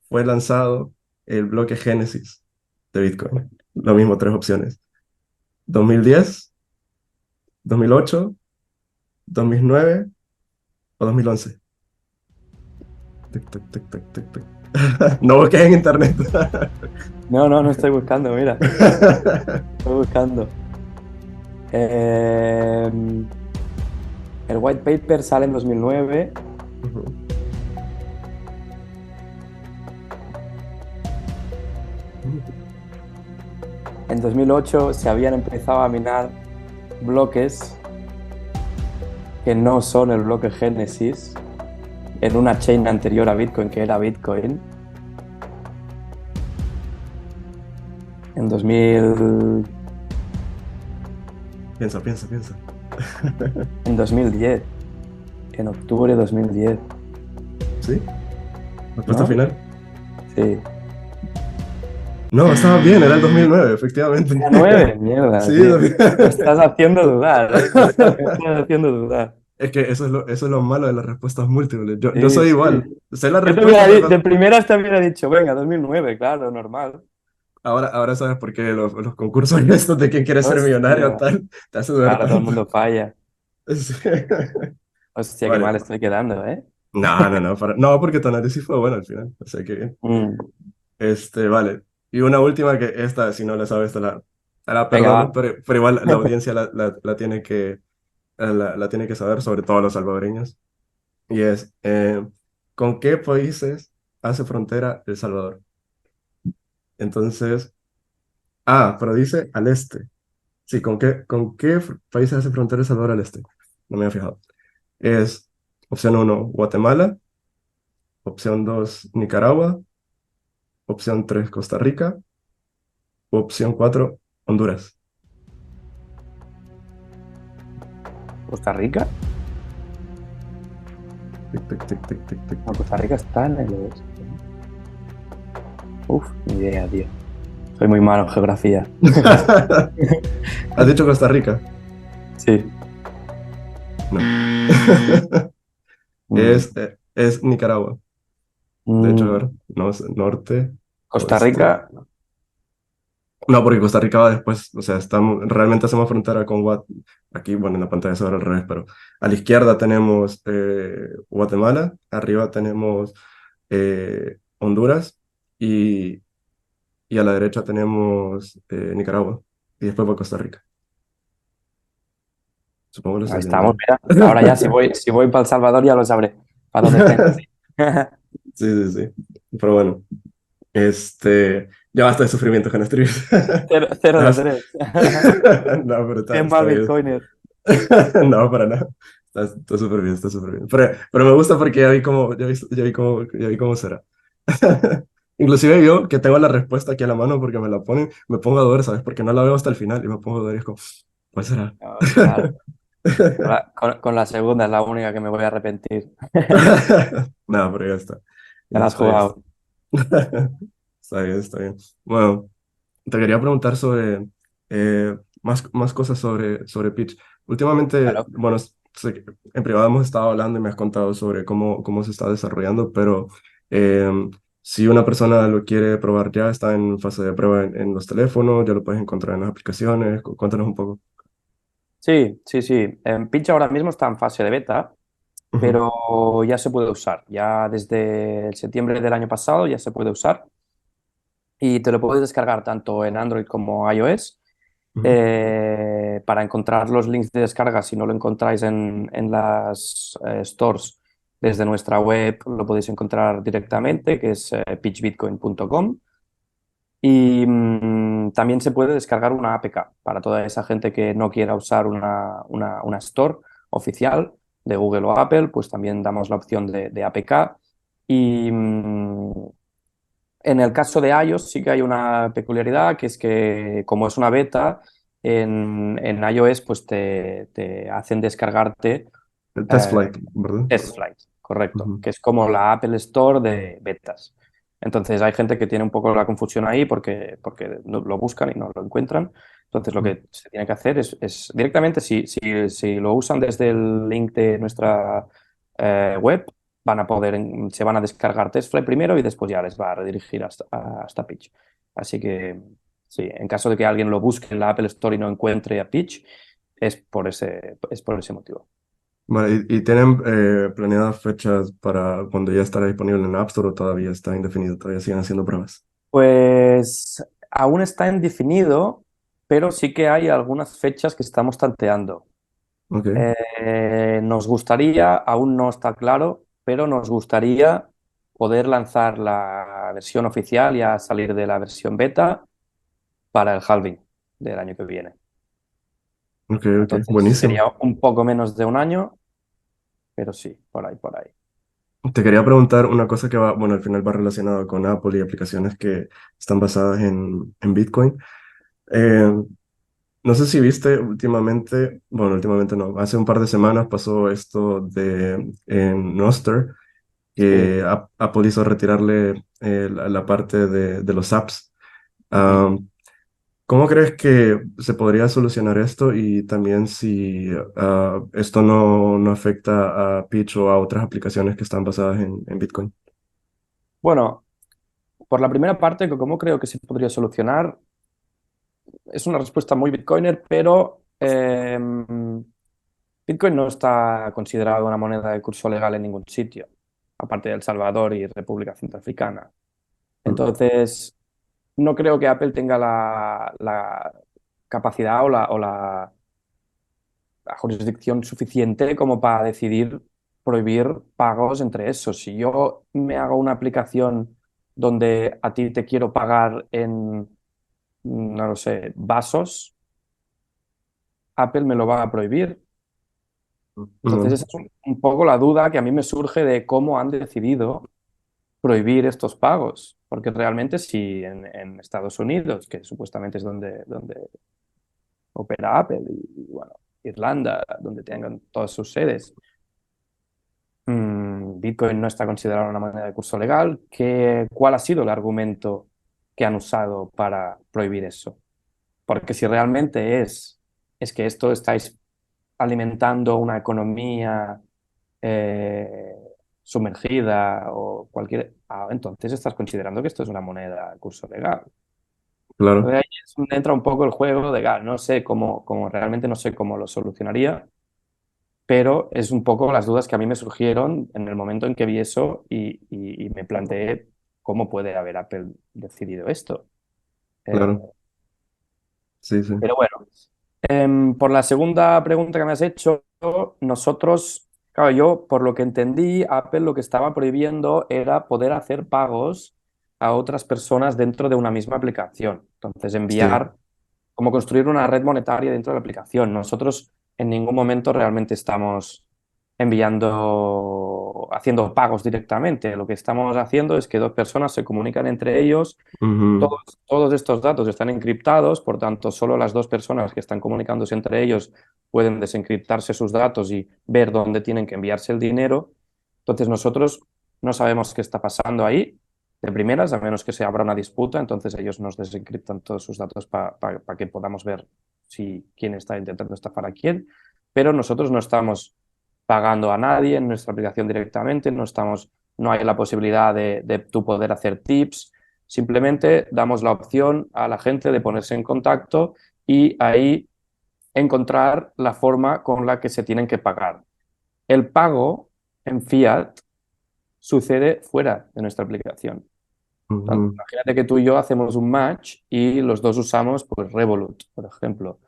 fue lanzado el bloque Génesis de Bitcoin? Lo mismo, tres opciones. 2010, 2008, 2009 o 2011. Tic, tac, tic, tac, tic, tac. No busques en internet. No, no, no estoy buscando, mira. Estoy buscando. Eh, el white paper sale en 2009. Ujú, ujú. En 2008 se habían empezado a minar bloques que no son el bloque Génesis en una chain anterior a Bitcoin, que era Bitcoin. En 2000, Piensa, piensa, piensa. en 2010, en octubre de 2010, ¿Sí? ¿Respuesta ¿no? final? Sí. No, estaba bien, era el 2009, efectivamente. ¿Era 9? Mierda, Sí, tío. Me estás haciendo dudar, ¿eh? Me estás haciendo dudar. es que eso es lo malo de las respuestas múltiples. Yo Sí, soy sí. igual. Sé la Yo respuesta, de pero primeras te hubiera dicho, venga, 2009, claro, normal. ahora sabes por qué los concursos estos de quién quiere ser millonario Hostia, tal, te hace dudar claro, todo el tanto. mundo falla. Sí. Hostia, qué Vale. mal estoy quedando, ¿eh? No, no, no, no, porque tu análisis fue bueno al final. O sea que bien. Mm. Vale. Y una última que esta, si no la sabes, te la Venga, perdono, va. pero igual la audiencia la tiene que saber, sobre todo los salvadoreños. Y ¿con qué países hace frontera El Salvador? Entonces, pero dice al este. Sí, ¿con qué países hace frontera El Salvador al este? No me había fijado. Es opción uno, Guatemala, opción 2, Nicaragua, opción 3, Costa Rica, u opción 4, Honduras. ¿Costa Rica? Tic, tic, tic, tic, tic, tic, No, tic. Costa Rica está en el oeste. Uf, ni idea, tío. Soy muy malo en geografía. ¿Has dicho Costa Rica? Sí. No. Mm, Es Nicaragua. De hecho, a mm, ver, no, norte, Costa oeste. Rica, No, porque Costa Rica va después, o sea, estamos, realmente hacemos frontera con aquí, bueno, en la pantalla se ve al revés, pero a la izquierda tenemos Guatemala, arriba tenemos Honduras y, y a la derecha tenemos Nicaragua y después va Costa Rica. Supongo que lo ahí estás viendo estamos, bien. mira. Ahora ya, si voy para El Salvador, ya lo sabré. ¿Para dónde está? Sí, sí, sí. Pero bueno, ya basta de sufrimiento, Janestri. Cero, cero de tres. No, pero Qué está mal bien. Bitcoiner. No, para nada. Está súper bien, está súper bien. Pero me gusta porque ya vi cómo será. Inclusive yo, que tengo la respuesta aquí a la mano porque me la ponen, me pongo a dudar, ¿sabes? Porque no la veo hasta el final y me pongo a dudar y es como, ¿cuál será? No, claro. Con la segunda es la única que me voy a arrepentir. Nada, pero ya está. Te Ya la has está, ya está. jugado. Está bien, está bien. Bueno, te quería preguntar sobre más cosas sobre Pitch. Últimamente, Claro. bueno, sé que en privado hemos estado hablando y me has contado sobre cómo se está desarrollando, pero eh, si una persona lo quiere probar ya, está en fase de prueba en los teléfonos, ya lo puedes encontrar en las aplicaciones. Cuéntanos un poco. Sí, sí, sí. Pitch ahora mismo está en fase de beta, Ujú, pero ya se puede usar. Ya desde el septiembre del año pasado ya se puede usar y te lo puedes descargar tanto en Android como iOS. ujú, Para encontrar los links de descarga, si no lo encontráis en las stores desde nuestra web, lo podéis encontrar directamente, que es pitchbitcoin.com. Y también se puede descargar una APK para toda esa gente que no quiera usar una store oficial de Google o Apple, pues también damos la opción de APK. Y en el caso de iOS sí que hay una peculiaridad, que es que como es una beta, en iOS pues te hacen descargarte el test eh, flight, ¿verdad? TestFlight, correcto, Ujú, que es como la Apple Store de betas. Entonces hay gente que tiene un poco la confusión ahí porque lo buscan y no lo encuentran. Entonces lo ujú. que se tiene que hacer es directamente, si lo usan desde el link de nuestra web, se van a descargar TestFlight primero y después ya les va a redirigir hasta Pitch. Así que sí, en caso de que alguien lo busque en la Apple Store y no encuentre a Pitch, es por ese motivo. Vale, ¿y tienen planeadas fechas para cuando ya estará disponible en App Store o todavía está indefinido? ¿Todavía siguen haciendo pruebas? Pues aún está indefinido, pero sí que hay algunas fechas que estamos tanteando. Ok, Nos gustaría, aún no está claro, pero nos gustaría poder lanzar la versión oficial y a salir de la versión beta para el halving del año que viene. ok, Entonces buenísimo. sería un poco menos de un año, pero sí, por ahí, por ahí. Te quería preguntar una cosa que va, bueno, al final va relacionado con Apple y aplicaciones que están basadas en Bitcoin. Eh, no sé si viste últimamente, bueno, últimamente no, hace un par de semanas pasó esto de en Nostr, Sí. que Apple hizo retirarle la parte de los apps. Ujú. ¿Cómo crees que se podría solucionar esto y también si esto no afecta a Pitch o a otras aplicaciones que están basadas en Bitcoin? Bueno, por la primera parte, ¿cómo creo que se podría solucionar? Es una respuesta muy Bitcoiner, pero Bitcoin no está considerado una moneda de curso legal en ningún sitio, aparte de El Salvador y República Centroafricana. Mm, Entonces, no creo que Apple tenga la capacidad o la jurisdicción suficiente como para decidir prohibir pagos entre esos. Si yo me hago una aplicación donde a ti te quiero pagar en, no lo sé, vasos, Apple me lo va a prohibir. Entonces, no. esa es un poco la duda que a mí me surge de cómo han decidido. prohibir estos pagos, porque realmente si en Estados Unidos, que supuestamente es donde opera Apple, y bueno, Irlanda, donde tengan todas sus sedes, Bitcoin no está considerado una moneda de curso legal, ¿cuál ha sido el argumento que han usado para prohibir eso? Porque si realmente es que esto estáis alimentando una economía eh, sumergida o cualquier... entonces estás considerando que esto es una moneda de curso legal. Claro, Entonces ahí entra un poco el juego de, no sé cómo realmente no sé cómo lo solucionaría, pero es un poco las dudas que a mí me surgieron en el momento en que vi eso y me planteé cómo puede haber Apple decidido esto. Eh, claro. Sí, sí. pero bueno, por la segunda pregunta que me has hecho, nosotros, claro, yo por lo que entendí, Apple lo que estaba prohibiendo era poder hacer pagos a otras personas dentro de una misma aplicación. Entonces, Sí. enviar, como construir una red monetaria dentro de la aplicación. Nosotros en ningún momento realmente estamos haciendo pagos directamente. Lo que estamos haciendo es que dos personas se comunican entre ellos. Ujú. Todos estos datos están encriptados, por tanto, solo las dos personas que están comunicándose entre ellos pueden desencriptarse sus datos y ver dónde tienen que enviarse el dinero. Entonces, nosotros no sabemos qué está pasando ahí de primeras, a menos que se abra una disputa, entonces ellos nos desencriptan todos sus datos para que podamos ver quién está intentando estafar a quién, pero nosotros no estamos pagando a nadie en nuestra aplicación directamente, no hay la posibilidad de tú poder hacer tips. Simplemente damos la opción a la gente de ponerse en contacto y ahí encontrar la forma con la que se tienen que pagar. El pago en fiat sucede fuera de nuestra aplicación. Ujú. Imagínate que tú y yo hacemos un match y los dos usamos pues, Revolut, por ejemplo.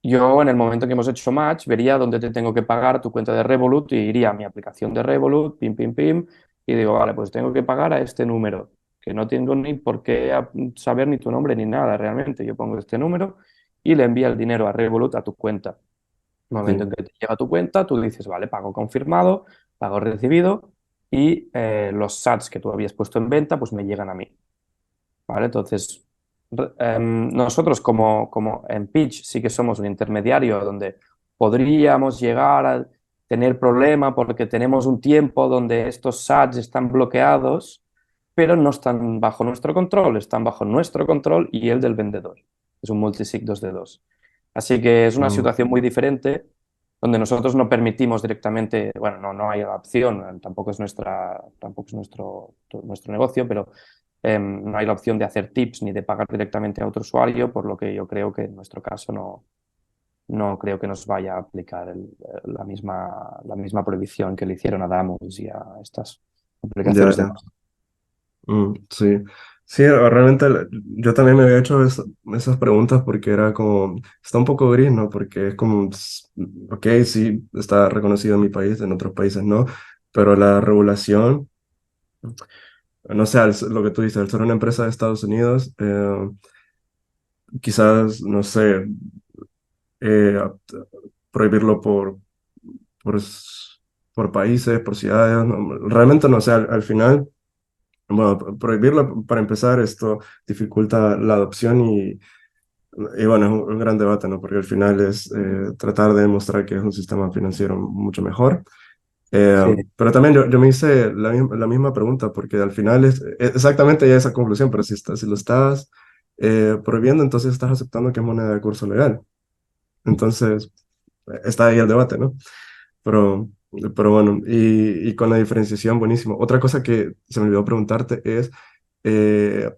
Yo en el momento que hemos hecho match vería dónde te tengo que pagar tu cuenta de Revolut y iría a mi aplicación de Revolut, pim, pim, pim, y digo, vale, pues tengo que pagar a este número, que no tengo ni por qué saber ni tu nombre ni nada realmente. Yo pongo este número y le envía el dinero a Revolut a tu cuenta. El momento Sí. en que te llega a tu cuenta, tú dices, vale, pago confirmado, pago recibido y los sats que tú habías puesto en venta, pues me llegan a mí. ¿Vale? Entonces, nosotros como en Pitch sí que somos un intermediario donde podríamos llegar a tener problema porque tenemos un tiempo donde estos SATs están bloqueados, pero no están bajo nuestro control, están bajo nuestro control y el del vendedor. Es un multisig 2 de 2. Así que es una Mm. situación muy diferente donde nosotros no permitimos directamente, bueno, no hay la opción, tampoco es nuestro negocio, pero no hay la opción de hacer tips ni de pagar directamente a otro usuario, por lo que yo creo que en nuestro caso no creo que nos vaya a aplicar la misma prohibición que le hicieron a Damus y a estas Ya, aplicaciones de... ya. Sí. Sí, realmente yo también me había hecho esas preguntas porque era como, está un poco gris, ¿no? Porque es como, ok, sí, está reconocido en mi país, en otros países no, pero la regulación, no sé, lo que tú dices, al ser una empresa de Estados Unidos, quizás, no sé, eh, prohibirlo por, s- por países, por ciudades, realmente no sé, al final, bueno, prohibirlo para empezar, esto dificulta la adopción y bueno, es un gran debate, ¿no? Porque al final es tratar de demostrar que es un sistema financiero mucho mejor. Sí, Pero también yo me hice la misma pregunta, porque al final es exactamente ya esa conclusión, pero si lo estás prohibiendo, entonces estás aceptando que es moneda de curso legal. Entonces, está ahí el debate, ¿no? Pero, pero bueno, y con la diferenciación, buenísimo. Otra cosa que se me olvidó preguntarte es eh,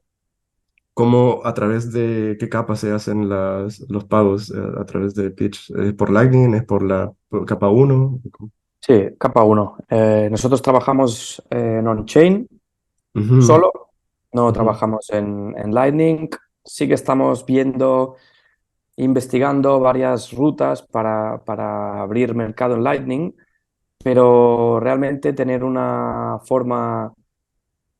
cómo, a través de qué capas se hacen los pagos a través de Pitch. ¿Es por Lightning? ¿Es por capa uno? sí, capa uno. Nosotros trabajamos en on-chain Ujú, solo, no ujú, trabajamos en Lightning. Sí que estamos investigando varias rutas para abrir mercado en Lightning, pero realmente tener una forma...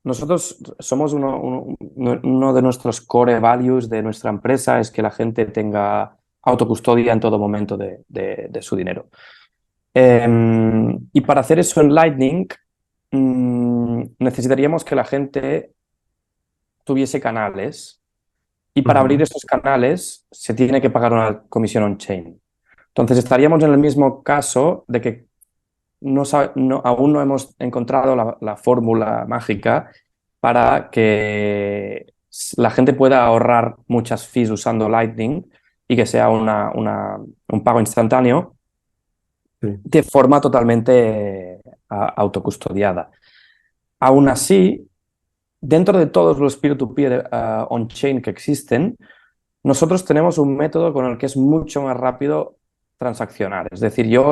Nosotros somos uno de nuestros core values de nuestra empresa es que la gente tenga autocustodia en todo momento de su dinero. Y para hacer eso en Lightning, necesitaríamos que la gente tuviese canales y para abrir estos canales se tiene que pagar una comisión on-chain. Entonces estaríamos en el mismo caso de que aún no hemos encontrado la fórmula mágica para que la gente pueda ahorrar muchas fees usando Lightning y que sea un pago instantáneo Sí. de forma totalmente autocustodiada. Aún así, dentro de todos los peer-to-peer on-chain que existen, nosotros tenemos un método con el que es mucho más rápido transaccionar. Es decir, yo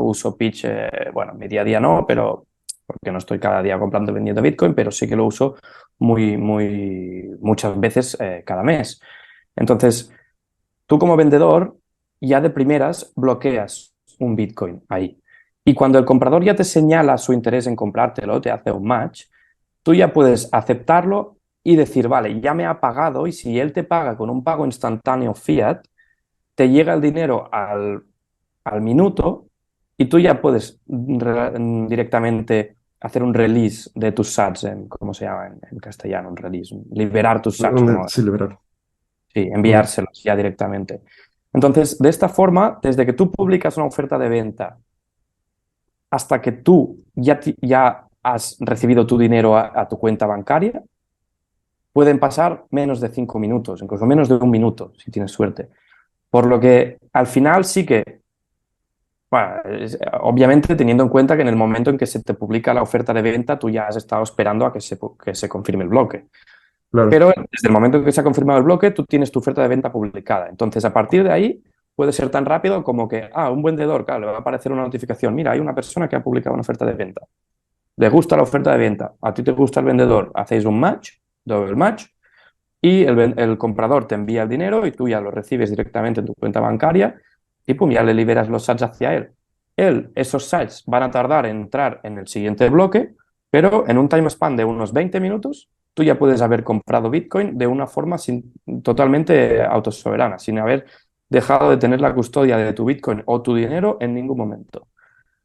uso Pitch, bueno, mi día a día no, pero porque no estoy cada día comprando y vendiendo Bitcoin, pero sí que lo uso muchas veces cada mes. Entonces, tú como vendedor ya de primeras bloqueas un Bitcoin ahí. Y cuando el comprador ya te señala su interés en comprártelo, te hace un match, tú ya puedes aceptarlo y decir, vale, ya me ha pagado y si él te paga con un pago instantáneo fiat, te llega el dinero al minuto y tú ya puedes directamente hacer un release de tus sats, ¿cómo se llama en castellano? Un release, liberar tus sats, como, Celebrar. sí, enviárselos ya directamente. Entonces, de esta forma, desde que tú publicas una oferta de venta hasta que tú ya has recibido tu dinero a tu cuenta bancaria, pueden pasar menos de 5 minutos, incluso menos de 1 minuto, si tienes suerte. Por lo que al final sí que, bueno, obviamente teniendo en cuenta que en el momento en que se te publica la oferta de venta, tú ya has estado esperando a que se confirme el bloque. Claro. Pero desde el momento en que se ha confirmado el bloque, tú tienes tu oferta de venta publicada. Entonces, a partir de ahí, puede ser tan rápido como que, un vendedor, claro, le va a aparecer una notificación. Mira, hay una persona que ha publicado una oferta de venta. Le gusta la oferta de venta, a ti te gusta el vendedor, hacéis un match, double match, y el comprador te envía el dinero y tú ya lo recibes directamente en tu cuenta bancaria y pum, ya le liberas los sats hacia él. Esos sats van a tardar en entrar en el siguiente bloque, pero en un time span de unos 20 minutos, tú ya puedes haber comprado Bitcoin de una forma totalmente autosoberana, sin haber dejado de tener la custodia de tu Bitcoin o tu dinero en ningún momento.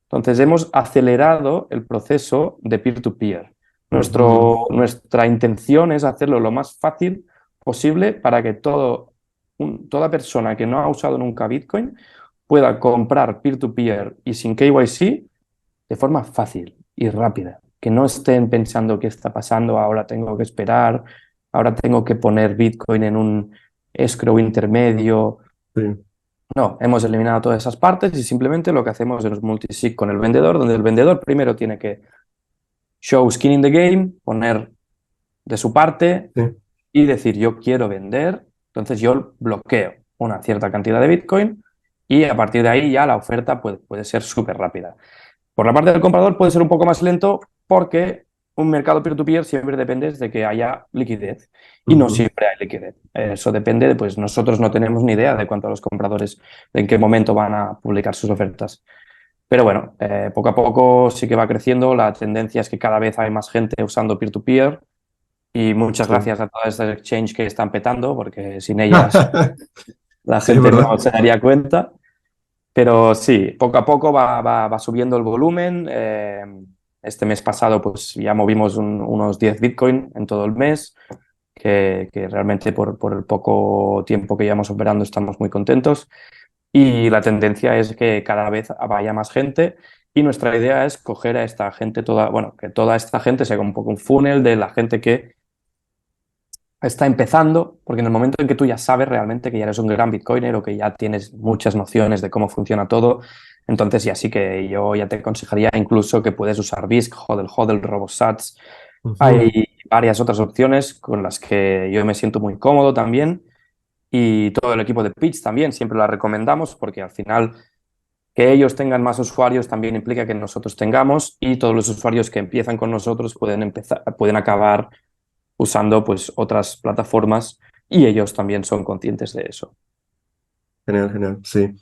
Entonces, hemos acelerado el proceso de peer-to-peer. Nuestra intención es hacerlo lo más fácil posible para que toda persona que no ha usado nunca Bitcoin pueda comprar peer-to-peer y sin KYC de forma fácil y rápida. Que no estén pensando qué está pasando, ahora tengo que esperar, ahora tengo que poner Bitcoin en un escrow intermedio. Sí. No, hemos eliminado todas esas partes y simplemente lo que hacemos es multisig con el vendedor, donde el vendedor primero tiene que show skin in the game, poner de su parte Sí. y decir yo quiero vender, entonces yo bloqueo una cierta cantidad de Bitcoin y a partir de ahí ya la oferta puede ser súper rápida. Por la parte del comprador puede ser un poco más lento porque un mercado peer-to-peer siempre depende de que haya liquidez y no siempre hay liquidez. Eso depende de, pues nosotros no tenemos ni idea de cuánto los compradores, en qué momento van a publicar sus ofertas. Pero bueno, poco a poco sí que va creciendo. La tendencia es que cada vez hay más gente usando peer-to-peer y muchas gracias a todas estas exchanges que están petando porque sin ellas la Sí, gente ¿verdad? no se daría cuenta. Pero sí, poco a poco va subiendo el volumen. Este mes pasado pues ya movimos unos 10 Bitcoin en todo el mes, que realmente por el poco tiempo que llevamos operando estamos muy contentos. Y la tendencia es que cada vez vaya más gente y nuestra idea es coger a esta gente que toda esta gente sea un poco un funnel de la gente que está empezando, porque en el momento en que tú ya sabes realmente que ya eres un gran bitcoiner o que ya tienes muchas nociones de cómo funciona todo, entonces ya sí que yo ya te aconsejaría incluso que puedes usar BISC, HODL, RoboSats. Hay varias otras opciones con las que yo me siento muy cómodo también y todo el equipo de Pitch también siempre la recomendamos porque al final que ellos tengan más usuarios también implica que nosotros tengamos y todos los usuarios que empiezan con nosotros pueden acabar usando pues otras plataformas y ellos también son conscientes de eso. Genial, genial, sí.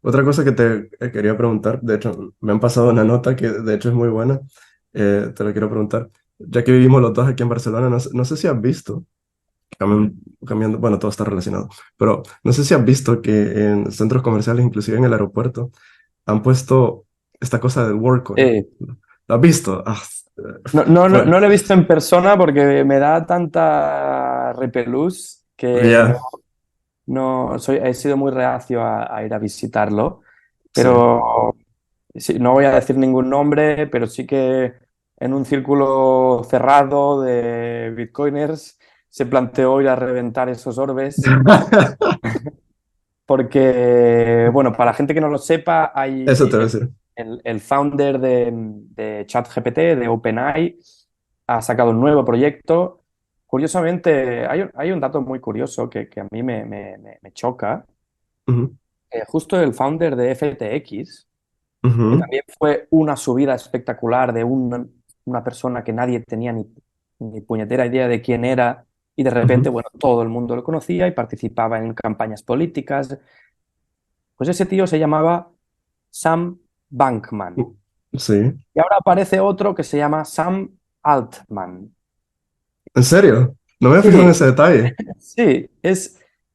Otra cosa que te quería preguntar, de hecho, me han pasado una nota que de hecho es muy buena, te la quiero preguntar. Ya que vivimos los dos aquí en Barcelona, no sé si has visto, cambiando, bueno, todo está relacionado, pero no sé si has visto que en centros comerciales, inclusive en el aeropuerto, han puesto esta cosa del WorldCoin. ¿Lo has visto? No lo he visto en persona porque me da tanta repelús que Ya, he sido muy reacio a ir a visitarlo. sí. Pero sí, no voy a decir ningún nombre, pero sí que en un círculo cerrado de bitcoiners se planteó ir a reventar esos orbes. Porque, bueno, para la gente que no lo sepa, Eso te hay voy a decir. el founder de ChatGPT, de OpenAI, ha sacado un nuevo proyecto. Curiosamente, hay un dato muy curioso que a mí me choca. Ujú, Justo el founder de FTX, que ujú, también fue una subida espectacular de una persona que nadie tenía ni puñetera idea de quién era, y de repente, ujú. bueno, todo el mundo lo conocía y participaba en campañas políticas. Pues ese tío se llamaba Sam Bankman. Sí. Y ahora aparece otro que se llama Sam Altman. ¿En serio? No me he fijado en Sí, ese detalle. sí,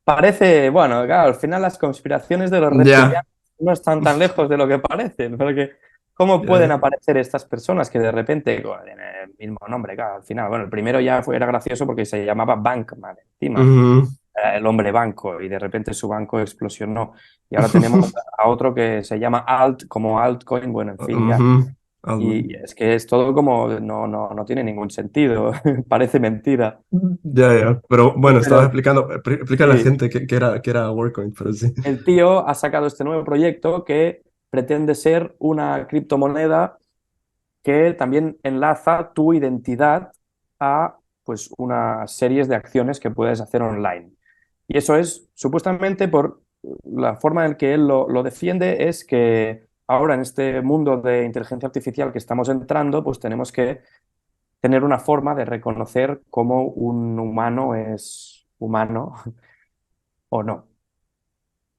parece, bueno, claro, al final las conspiraciones de los Ya, reptilianos no están tan lejos de lo que parecen, porque ¿cómo pueden ya. aparecer estas personas que de repente, bueno, tienen el mismo nombre, claro, al final, bueno, el primero era gracioso porque se llamaba Bankman encima, Ujú. el hombre banco, y de repente su banco explosionó. Y ahora tenemos a otro que se llama Alt, como altcoin, bueno, en fin, ya. Ujú. Y Alman. es que es todo como, no tiene ningún sentido, parece mentira. Ya, ya. Pero bueno, estabas Pero explicando, explica a la sí, gente que era WorkCoin, pero sí. el tío ha sacado este nuevo proyecto que pretende ser una criptomoneda que también enlaza tu identidad a pues unas series de acciones que puedes hacer online. Y eso es supuestamente por la forma en que él lo defiende es que ahora en este mundo de inteligencia artificial que estamos entrando, pues tenemos que tener una forma de reconocer cómo un humano es humano o no.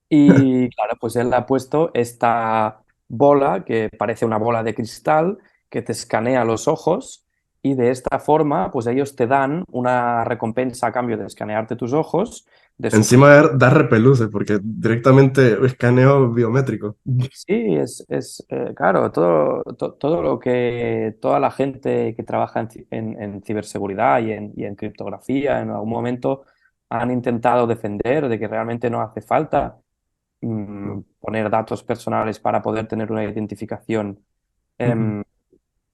Y claro, pues él ha puesto esta bola que parece una bola de cristal que te escanea los ojos y de esta forma, pues ellos te dan una recompensa a cambio de escanearte tus ojos de su... Encima da repeluce, porque directamente escaneo biométrico. Sí, claro, todo lo que toda la gente que trabaja en ciberseguridad y en criptografía en algún momento han intentado defender de que realmente no hace falta poner datos personales para poder tener una identificación. Ujú. Em,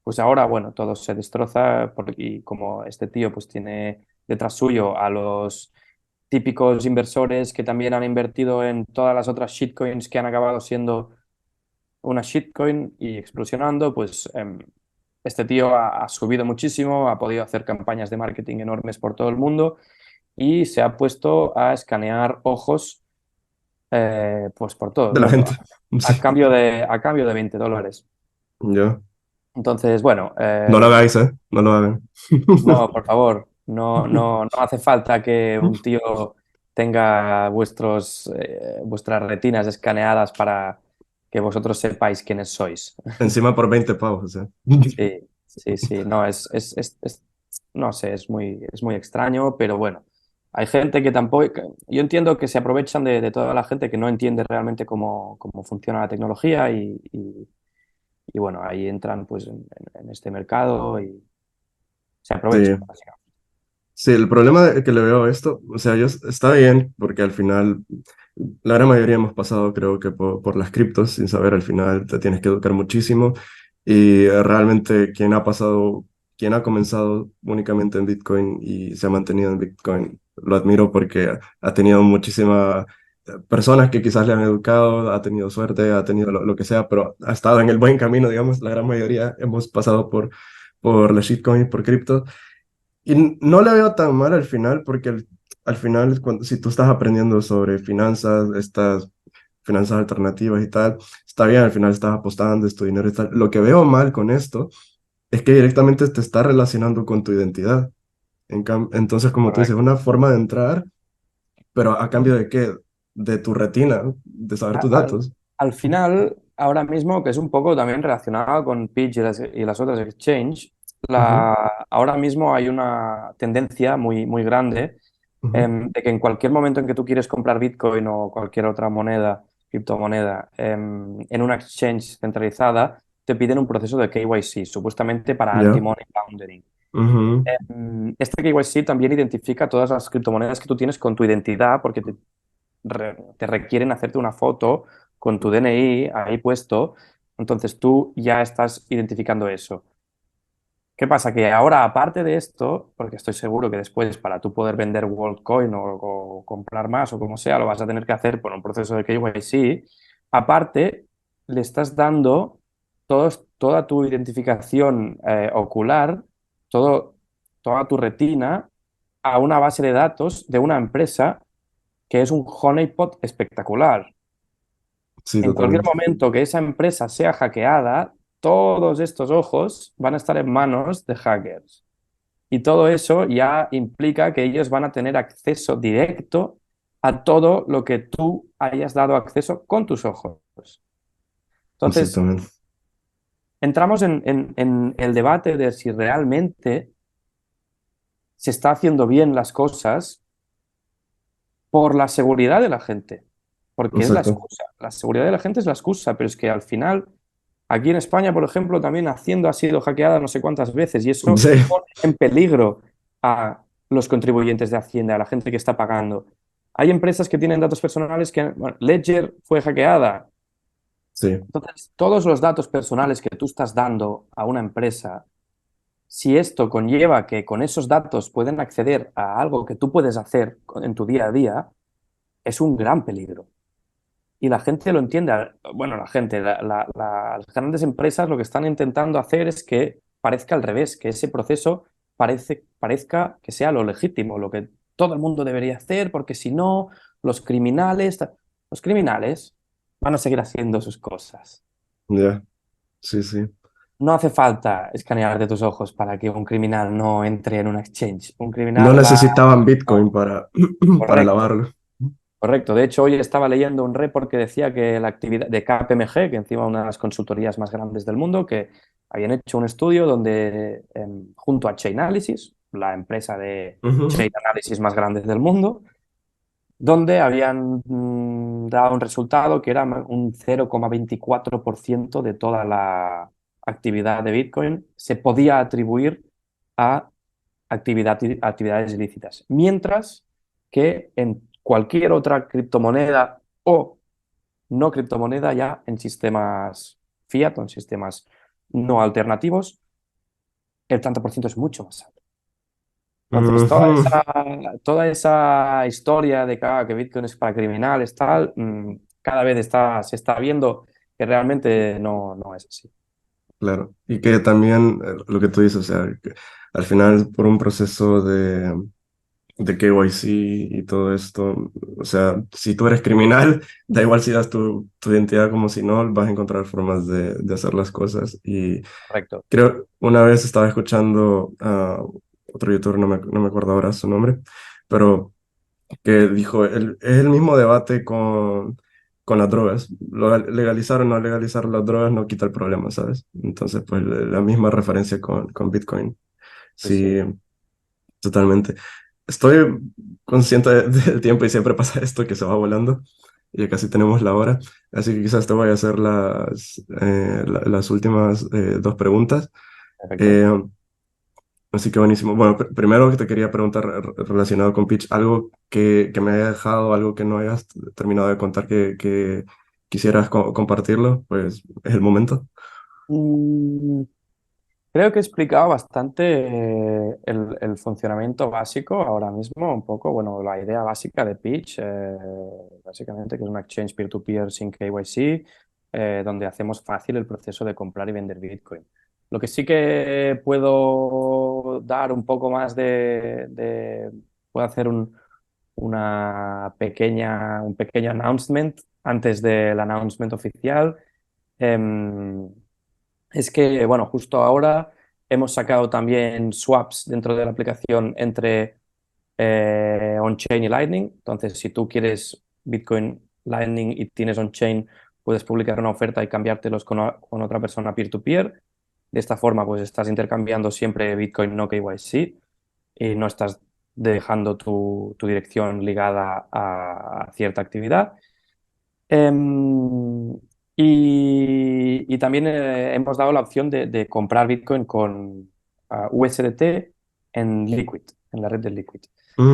pues ahora, bueno, todo se destroza y como este tío pues tiene detrás suyo a los típicos inversores que también han invertido en todas las otras shitcoins que han acabado siendo una shitcoin y explosionando, pues este tío ha subido muchísimo, ha podido hacer campañas de marketing enormes por todo el mundo y se ha puesto a escanear ojos pues por todo el De la mundo, gente. Sí. a cambio de $20. Yo. Entonces, bueno, No lo hagáis, ¿eh? No lo hagan. no, por favor, no hace falta que un tío tenga vuestras retinas escaneadas para que vosotros sepáis quiénes sois. Encima por 20 pavos, o sea. Sí, sí, sí, no, no sé, es muy extraño, pero bueno, hay gente que tampoco, yo entiendo que se aprovechan de toda la gente que no entiende realmente cómo funciona la tecnología y bueno, ahí entran pues en este mercado y se aprovechan, Sí. básicamente. Sí, el problema que le veo a esto, o sea, está bien, porque al final la gran mayoría hemos pasado, creo que por las criptos, sin saber, al final te tienes que educar muchísimo y realmente quien ha comenzado únicamente en Bitcoin y se ha mantenido en Bitcoin, lo admiro porque ha tenido muchísimas personas que quizás le han educado, ha tenido suerte, ha tenido lo que sea, pero ha estado en el buen camino, digamos, la gran mayoría hemos pasado por las shitcoins, por cripto. Y no la veo tan mal al final, porque al final, si tú estás aprendiendo sobre finanzas, estas finanzas alternativas y tal, está bien, al final estás apostando, es tu dinero y tal. Lo que veo mal con esto es que directamente te está relacionando con tu identidad. Entonces, como tú dices, Correcto. una forma de entrar, pero ¿a cambio de qué? De tu retina, ¿no? De saber A- tus Al, datos. al final, ahora mismo, que es un poco también relacionado con Pitch y las otras exchange, Ujú, ahora mismo hay una tendencia muy grande ujú, de que en cualquier momento en que tú quieres comprar Bitcoin o cualquier otra moneda, criptomoneda, en una exchange centralizada, te piden un proceso de KYC, supuestamente para Ya. anti-money laundering. Ujú. Este KYC también identifica todas las criptomonedas que tú tienes con tu identidad, porque te requieren hacerte una foto con tu DNI ahí puesto, entonces tú ya estás identificando eso. ¿Qué pasa? Que ahora, aparte de esto, porque estoy seguro que después para tú poder vender WorldCoin o comprar más o como sea, lo vas a tener que hacer por un proceso de KYC, aparte le estás dando toda tu identificación ocular, todo, toda tu retina a una base de datos de una empresa que es un honeypot espectacular. Sí, En cualquier totalmente. momento que esa empresa sea hackeada, todos estos ojos van a estar en manos de hackers. Y todo eso ya implica que ellos van a tener acceso directo a todo lo que tú hayas dado acceso con tus ojos. Entonces, Exactamente. entramos en el debate de si realmente se está haciendo bien las cosas por la seguridad de la gente, porque es la Exacto. excusa. La seguridad de la gente es la excusa, pero es que al final, aquí en España, por ejemplo, también Hacienda ha sido hackeada no sé cuántas veces y eso Sí, pone en peligro a los contribuyentes de Hacienda, a la gente que está pagando. Hay empresas que tienen datos personales que, bueno, Ledger fue hackeada. sí, Entonces, todos los datos personales que tú estás dando a una empresa, si esto conlleva que con esos datos pueden acceder a algo que tú puedes hacer en tu día a día, es un gran peligro. Y la gente lo entiende. Bueno, la gente, las grandes empresas lo que están intentando hacer es que parezca al revés, que ese proceso parezca que sea lo legítimo, lo que todo el mundo debería hacer, porque si no, los criminales van a seguir haciendo sus cosas. ya, sí, sí. No hace falta escanearte tus ojos para que un criminal no entre en una exchange. Un No criminal va... necesitaban Bitcoin No, para, para correcto. lavarlo. Correcto. De hecho, hoy estaba leyendo un report que decía que la actividad de KPMG, que encima es una de las consultorías más grandes del mundo, que habían hecho un estudio donde, junto a Chainalysis, la empresa de Ujú. Chain Analysis más grande del mundo, donde habían dado un resultado que era un 0,24% de toda la actividad de Bitcoin se podía atribuir a actividades ilícitas. Mientras que en cualquier otra criptomoneda o no criptomoneda, ya en sistemas fiat o en sistemas no alternativos, el tanto por ciento es mucho más alto. Entonces, Ujú. toda esa historia de que Bitcoin es para criminales, tal, cada vez se está viendo que realmente no es así. Claro. Y que también lo que tú dices, o sea, que al final por un proceso de KYC y todo esto, o sea, si tú eres criminal, da igual si das tu identidad como si no, vas a encontrar formas de hacer las cosas. Y Correcto. creo, una vez estaba escuchando a otro youtuber, no me acuerdo ahora su nombre, pero que dijo, es el mismo debate con las drogas. Legalizar o no legalizar las drogas no quita el problema, ¿sabes? Entonces, pues la misma referencia con Bitcoin. Sí, sí. Sí, totalmente. Estoy consciente del tiempo y siempre pasa esto que se va volando. Ya casi tenemos la hora, así que quizás te voy a hacer las últimas dos preguntas. Perfecto. Eh, Así que buenísimo. Bueno, primero que te quería preguntar relacionado con Pitch, algo que me haya dejado, algo que no hayas terminado de contar que quisieras compartirlo, pues es el momento. Mm, Creo que he explicado bastante el funcionamiento básico ahora mismo, un poco, bueno, la idea básica de Pitch, básicamente que es una exchange peer-to-peer sin KYC, donde hacemos fácil el proceso de comprar y vender Bitcoin. Lo que sí que puedo dar un poco más puedo hacer un pequeño announcement antes del announcement oficial. Em, es que, bueno, justo ahora hemos sacado también swaps dentro de la aplicación entre on-chain y Lightning. Entonces, si tú quieres Bitcoin Lightning y tienes on-chain, puedes publicar una oferta y cambiártelos con otra persona peer-to-peer. De esta forma, pues estás intercambiando siempre Bitcoin no KYC y no estás dejando tu dirección ligada a cierta actividad. Em, y también hemos dado la opción de comprar Bitcoin con USDT en Liquid, en la red de Liquid.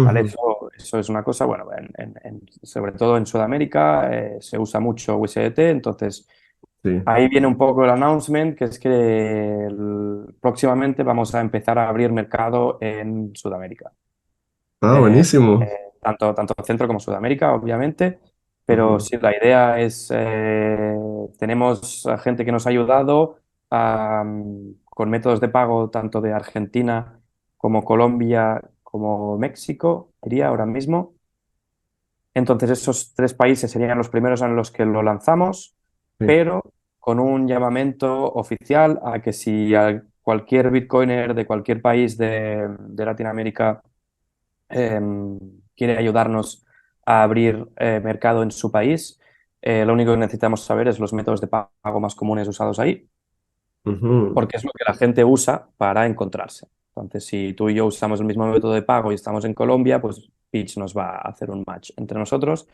¿Vale? Ujú, Eso es una cosa, bueno, sobre todo en Sudamérica se usa mucho USDT, entonces sí. ahí viene un poco el announcement, que es que próximamente vamos a empezar a abrir mercado en Sudamérica. Ah, Eh, buenísimo. tanto Centro como Sudamérica, obviamente, pero Ujú, sí, la idea es, tenemos a gente que nos ha ayudado con métodos de pago tanto de Argentina como Colombia como México, diría ahora mismo. Entonces, esos tres países serían los primeros en los que lo lanzamos, sí. pero con un llamamiento oficial a que si cualquier bitcoiner de cualquier país de Latinoamérica eh, quiere ayudarnos a abrir mercado en su país, lo único que necesitamos saber es los métodos de pago más comunes usados ahí, Ujú, porque es lo que la gente usa para encontrarse. Entonces, si tú y yo usamos el mismo método de pago y estamos en Colombia, pues Pitch nos va a hacer un match entre nosotros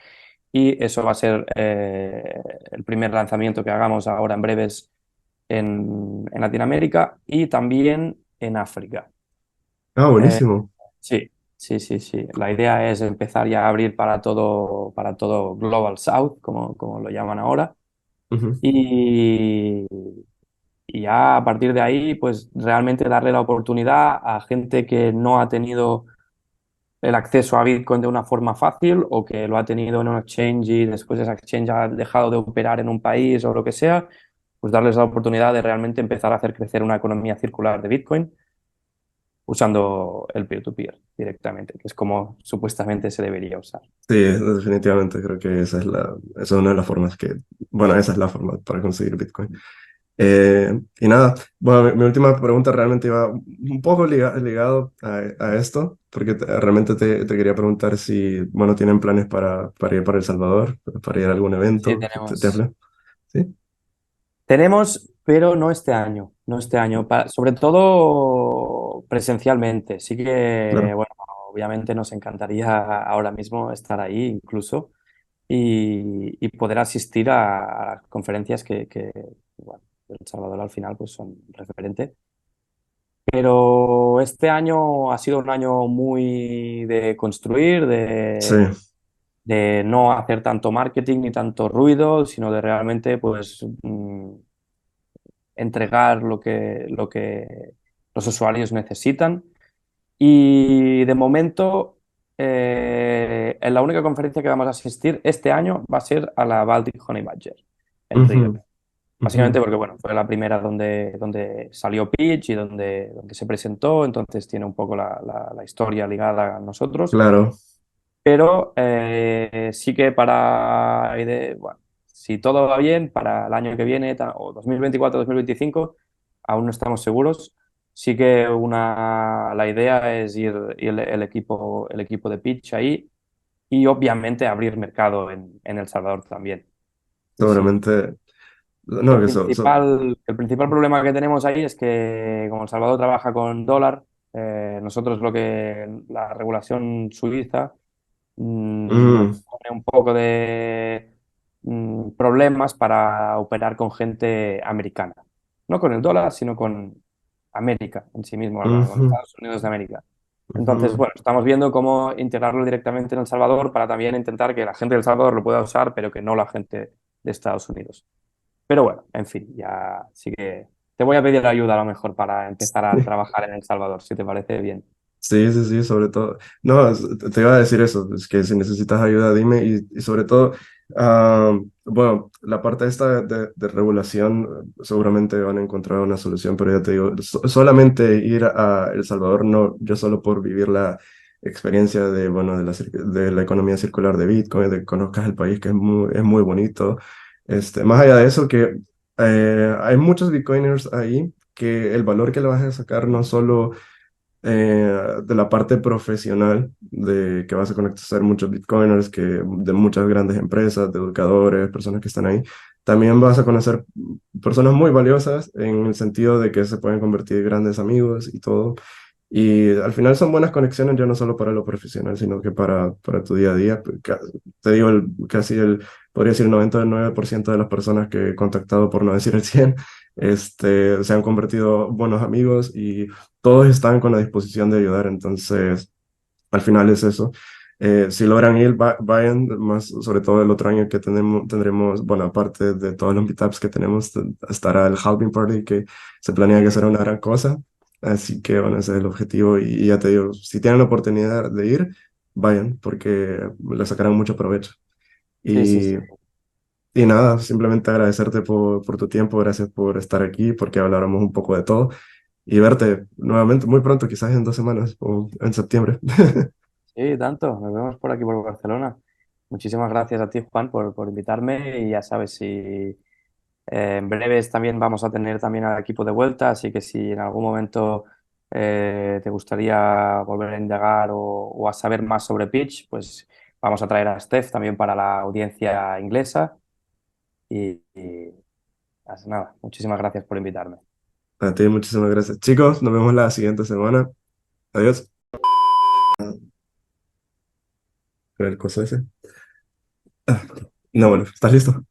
y eso va a ser el primer lanzamiento que hagamos ahora en breves en Latinoamérica y también en África. ah, Eh, buenísimo. sí, sí, sí, sí. La idea es empezar ya a abrir para todo Global South, como lo llaman ahora. Ujú, Y, y ya a partir de ahí, pues realmente darle la oportunidad a gente que no ha tenido el acceso a Bitcoin de una forma fácil o que lo ha tenido en un exchange y después ese exchange ha dejado de operar en un país o lo que sea, pues darles la oportunidad de realmente empezar a hacer crecer una economía circular de Bitcoin usando el peer-to-peer directamente, que es como supuestamente se debería usar. sí, definitivamente creo que esa es una de las formas bueno, esa es la forma para conseguir Bitcoin. Y nada, bueno, mi última pregunta realmente iba un poco ligado a esto, porque realmente te quería preguntar si, bueno, tienen planes para ir para El Salvador, para ir a algún Sí, evento. tenemos. ¿Sí? Tenemos, pero no este año, no este año, sobre todo presencialmente. Sí que, Claro. bueno, obviamente nos encantaría ahora mismo estar ahí incluso y poder asistir a conferencias bueno, El Salvador al final pues son referente. Pero este año ha sido un año muy de construir, Sí, de no hacer tanto marketing ni tanto ruido, sino de realmente pues entregar lo que los usuarios necesitan. Y de momento, en la única conferencia que vamos a asistir este año va a ser a la Baltic Honey Badger en ujú, Riga. ujú, Básicamente porque bueno, fue la primera donde salió Pitch y donde se presentó, entonces tiene un poco la historia ligada a nosotros. claro. Pero sí que bueno, si todo va bien, para el año que viene, o 2024-2025, aún no estamos seguros. Sí que la idea es ir el equipo de pitch ahí y obviamente abrir mercado en El Salvador también. Sí, sí. Seguramente, no, que El principal problema que tenemos ahí es que como El Salvador trabaja con dólar, nosotros la regulación suiza nos mm, pone un poco de problemas para operar con gente americana. No con el dólar, sino con América en sí mismo, con ujú, Estados Unidos de América. Entonces, ujú. bueno, estamos viendo cómo integrarlo directamente en El Salvador para también intentar que la gente de El Salvador lo pueda usar, pero que no la gente de Estados Unidos. Pero bueno, en fin, ya sí que te voy a pedir ayuda a lo mejor para empezar a trabajar en El Salvador, si te parece bien. Sí, sí, sí, sobre todo. No, te iba a decir eso, es que si necesitas ayuda, dime y sobre todo, bueno, la parte esta de regulación, seguramente van a encontrar una solución, pero ya te digo, solamente ir a El Salvador, no, yo solo por vivir la experiencia de, bueno, de la economía circular de Bitcoin, de que conozcas el país, que es muy bonito. Más allá de eso, que hay muchos Bitcoiners ahí que el valor que le vas a sacar no solo de la parte profesional, de que vas a conocer muchos bitcoiners, de muchas grandes empresas, de educadores, personas que están ahí. También vas a conocer personas muy valiosas en el sentido de que se pueden convertir en grandes amigos y todo. Y al final son buenas conexiones ya no solo para lo profesional, sino que para tu día a día. Te digo, casi podría decir el 99% de las personas que he contactado, por no decir el 100, se han convertido buenos amigos y todos están con la disposición de ayudar. Entonces, al final es eso. Si logran ir, vayan, más sobre todo el otro año que tendremos, bueno, aparte de todos los meetups que tenemos, estará el Halving Party, que se planea que será una gran cosa. Así que, bueno, ese es el objetivo. Y ya te digo, si tienen la oportunidad de ir, vayan, porque le sacarán mucho provecho. Sí, sí, sí. Y, y nada, simplemente agradecerte por tu tiempo, gracias por estar aquí, porque habláramos un poco de todo. Y verte nuevamente muy pronto, quizás en 2 semanas o en septiembre. Sí, tanto. Nos vemos por aquí por Barcelona. Muchísimas gracias a ti, Juan, por invitarme y ya sabes, si en breves también vamos a tener también al equipo de vuelta, así que si en algún momento te gustaría volver a indagar o a saber más sobre Pitch, pues vamos a traer a Steph también para la audiencia inglesa y nada, muchísimas gracias por invitarme. A ti, muchísimas gracias. Chicos, nos vemos la siguiente semana. Adiós. El coso ese. Ah, no, bueno, ¿estás listo?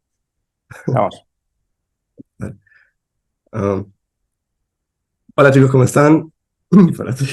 Vamos. Vale. Um, hola chicos, ¿cómo están? Para ti.